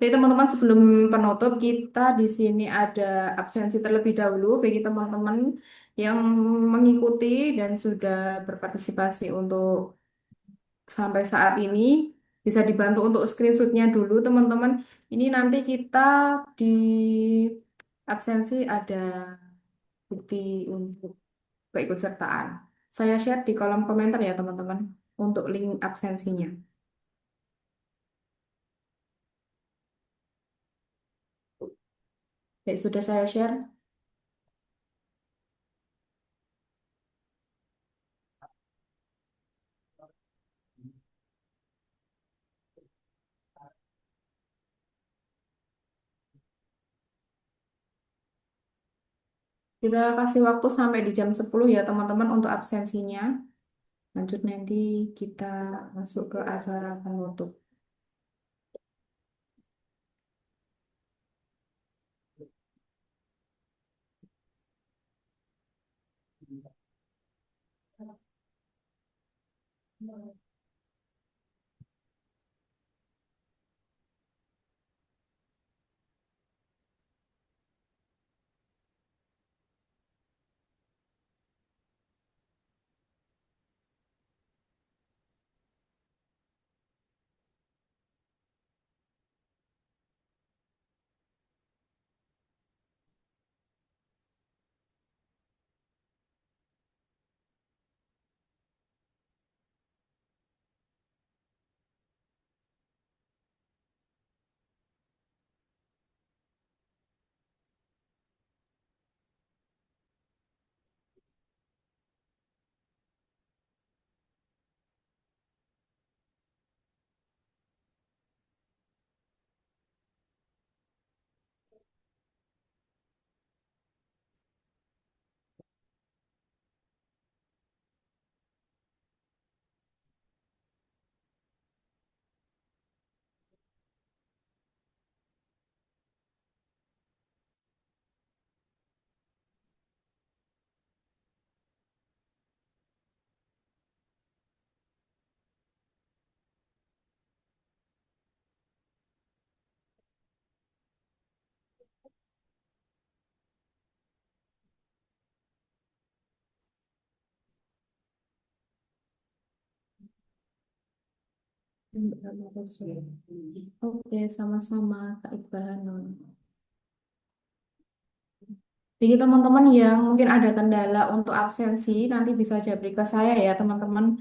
Jadi teman-teman sebelum penutup kita di sini ada absensi terlebih dahulu bagi teman-teman yang mengikuti dan sudah berpartisipasi untuk sampai saat ini bisa dibantu untuk screenshotnya dulu teman-teman. Ini nanti kita di absensi ada bukti untuk keikutsertaan. Saya share di kolom komentar ya teman-teman untuk link absensinya. Baik, sudah saya share. Kita kasih waktu sampai di jam 10 ya teman-teman untuk absensinya. Lanjut nanti kita masuk ke acara penutup. Oke, sama-sama Kak Iqbal Hanun. Bagi teman-teman yang mungkin ada kendala untuk absensi, nanti bisa japri ke saya ya teman-teman.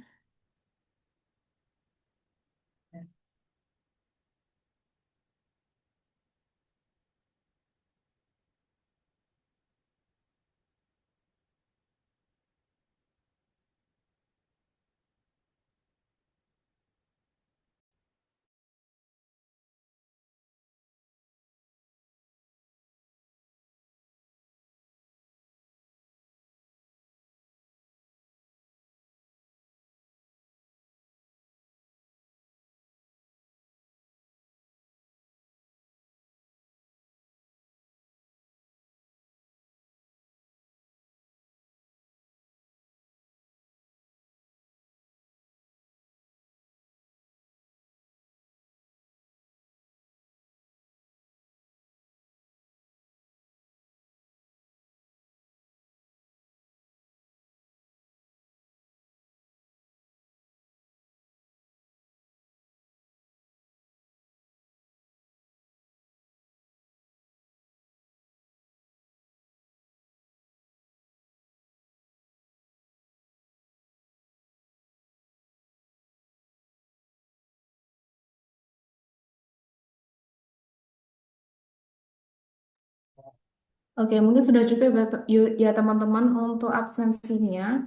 Oke, mungkin sudah cukup ya ya teman-teman untuk absensinya.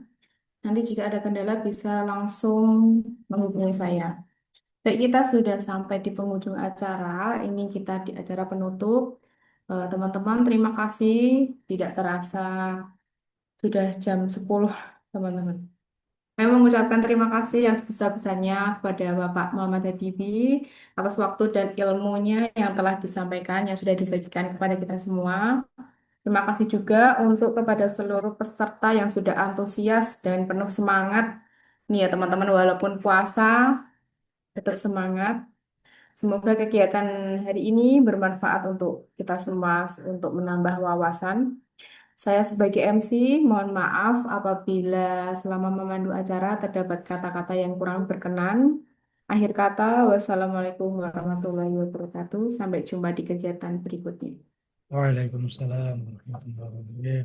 Nanti jika ada kendala bisa langsung menghubungi saya. Baik, kita sudah sampai di penghujung acara. Ini kita di acara penutup. Teman-teman, terima kasih. Tidak terasa sudah jam 10, teman-teman. Saya mengucapkan terima kasih yang sebesar-besarnya kepada Bapak Muhammad Habibie atas waktu dan ilmunya yang telah disampaikan, yang sudah dibagikan kepada kita semua. Terima kasih juga untuk kepada seluruh peserta yang sudah antusias dan penuh semangat. Nih ya teman-teman, walaupun puasa, tetap semangat. Semoga kegiatan hari ini bermanfaat untuk kita semua untuk menambah wawasan. Saya sebagai MC, mohon maaf apabila selama memandu acara terdapat kata-kata yang kurang berkenan. Akhir kata, wassalamualaikum warahmatullahi wabarakatuh. Sampai jumpa di kegiatan berikutnya. Waalaikumsalam warahmatullahi wabarakatuh.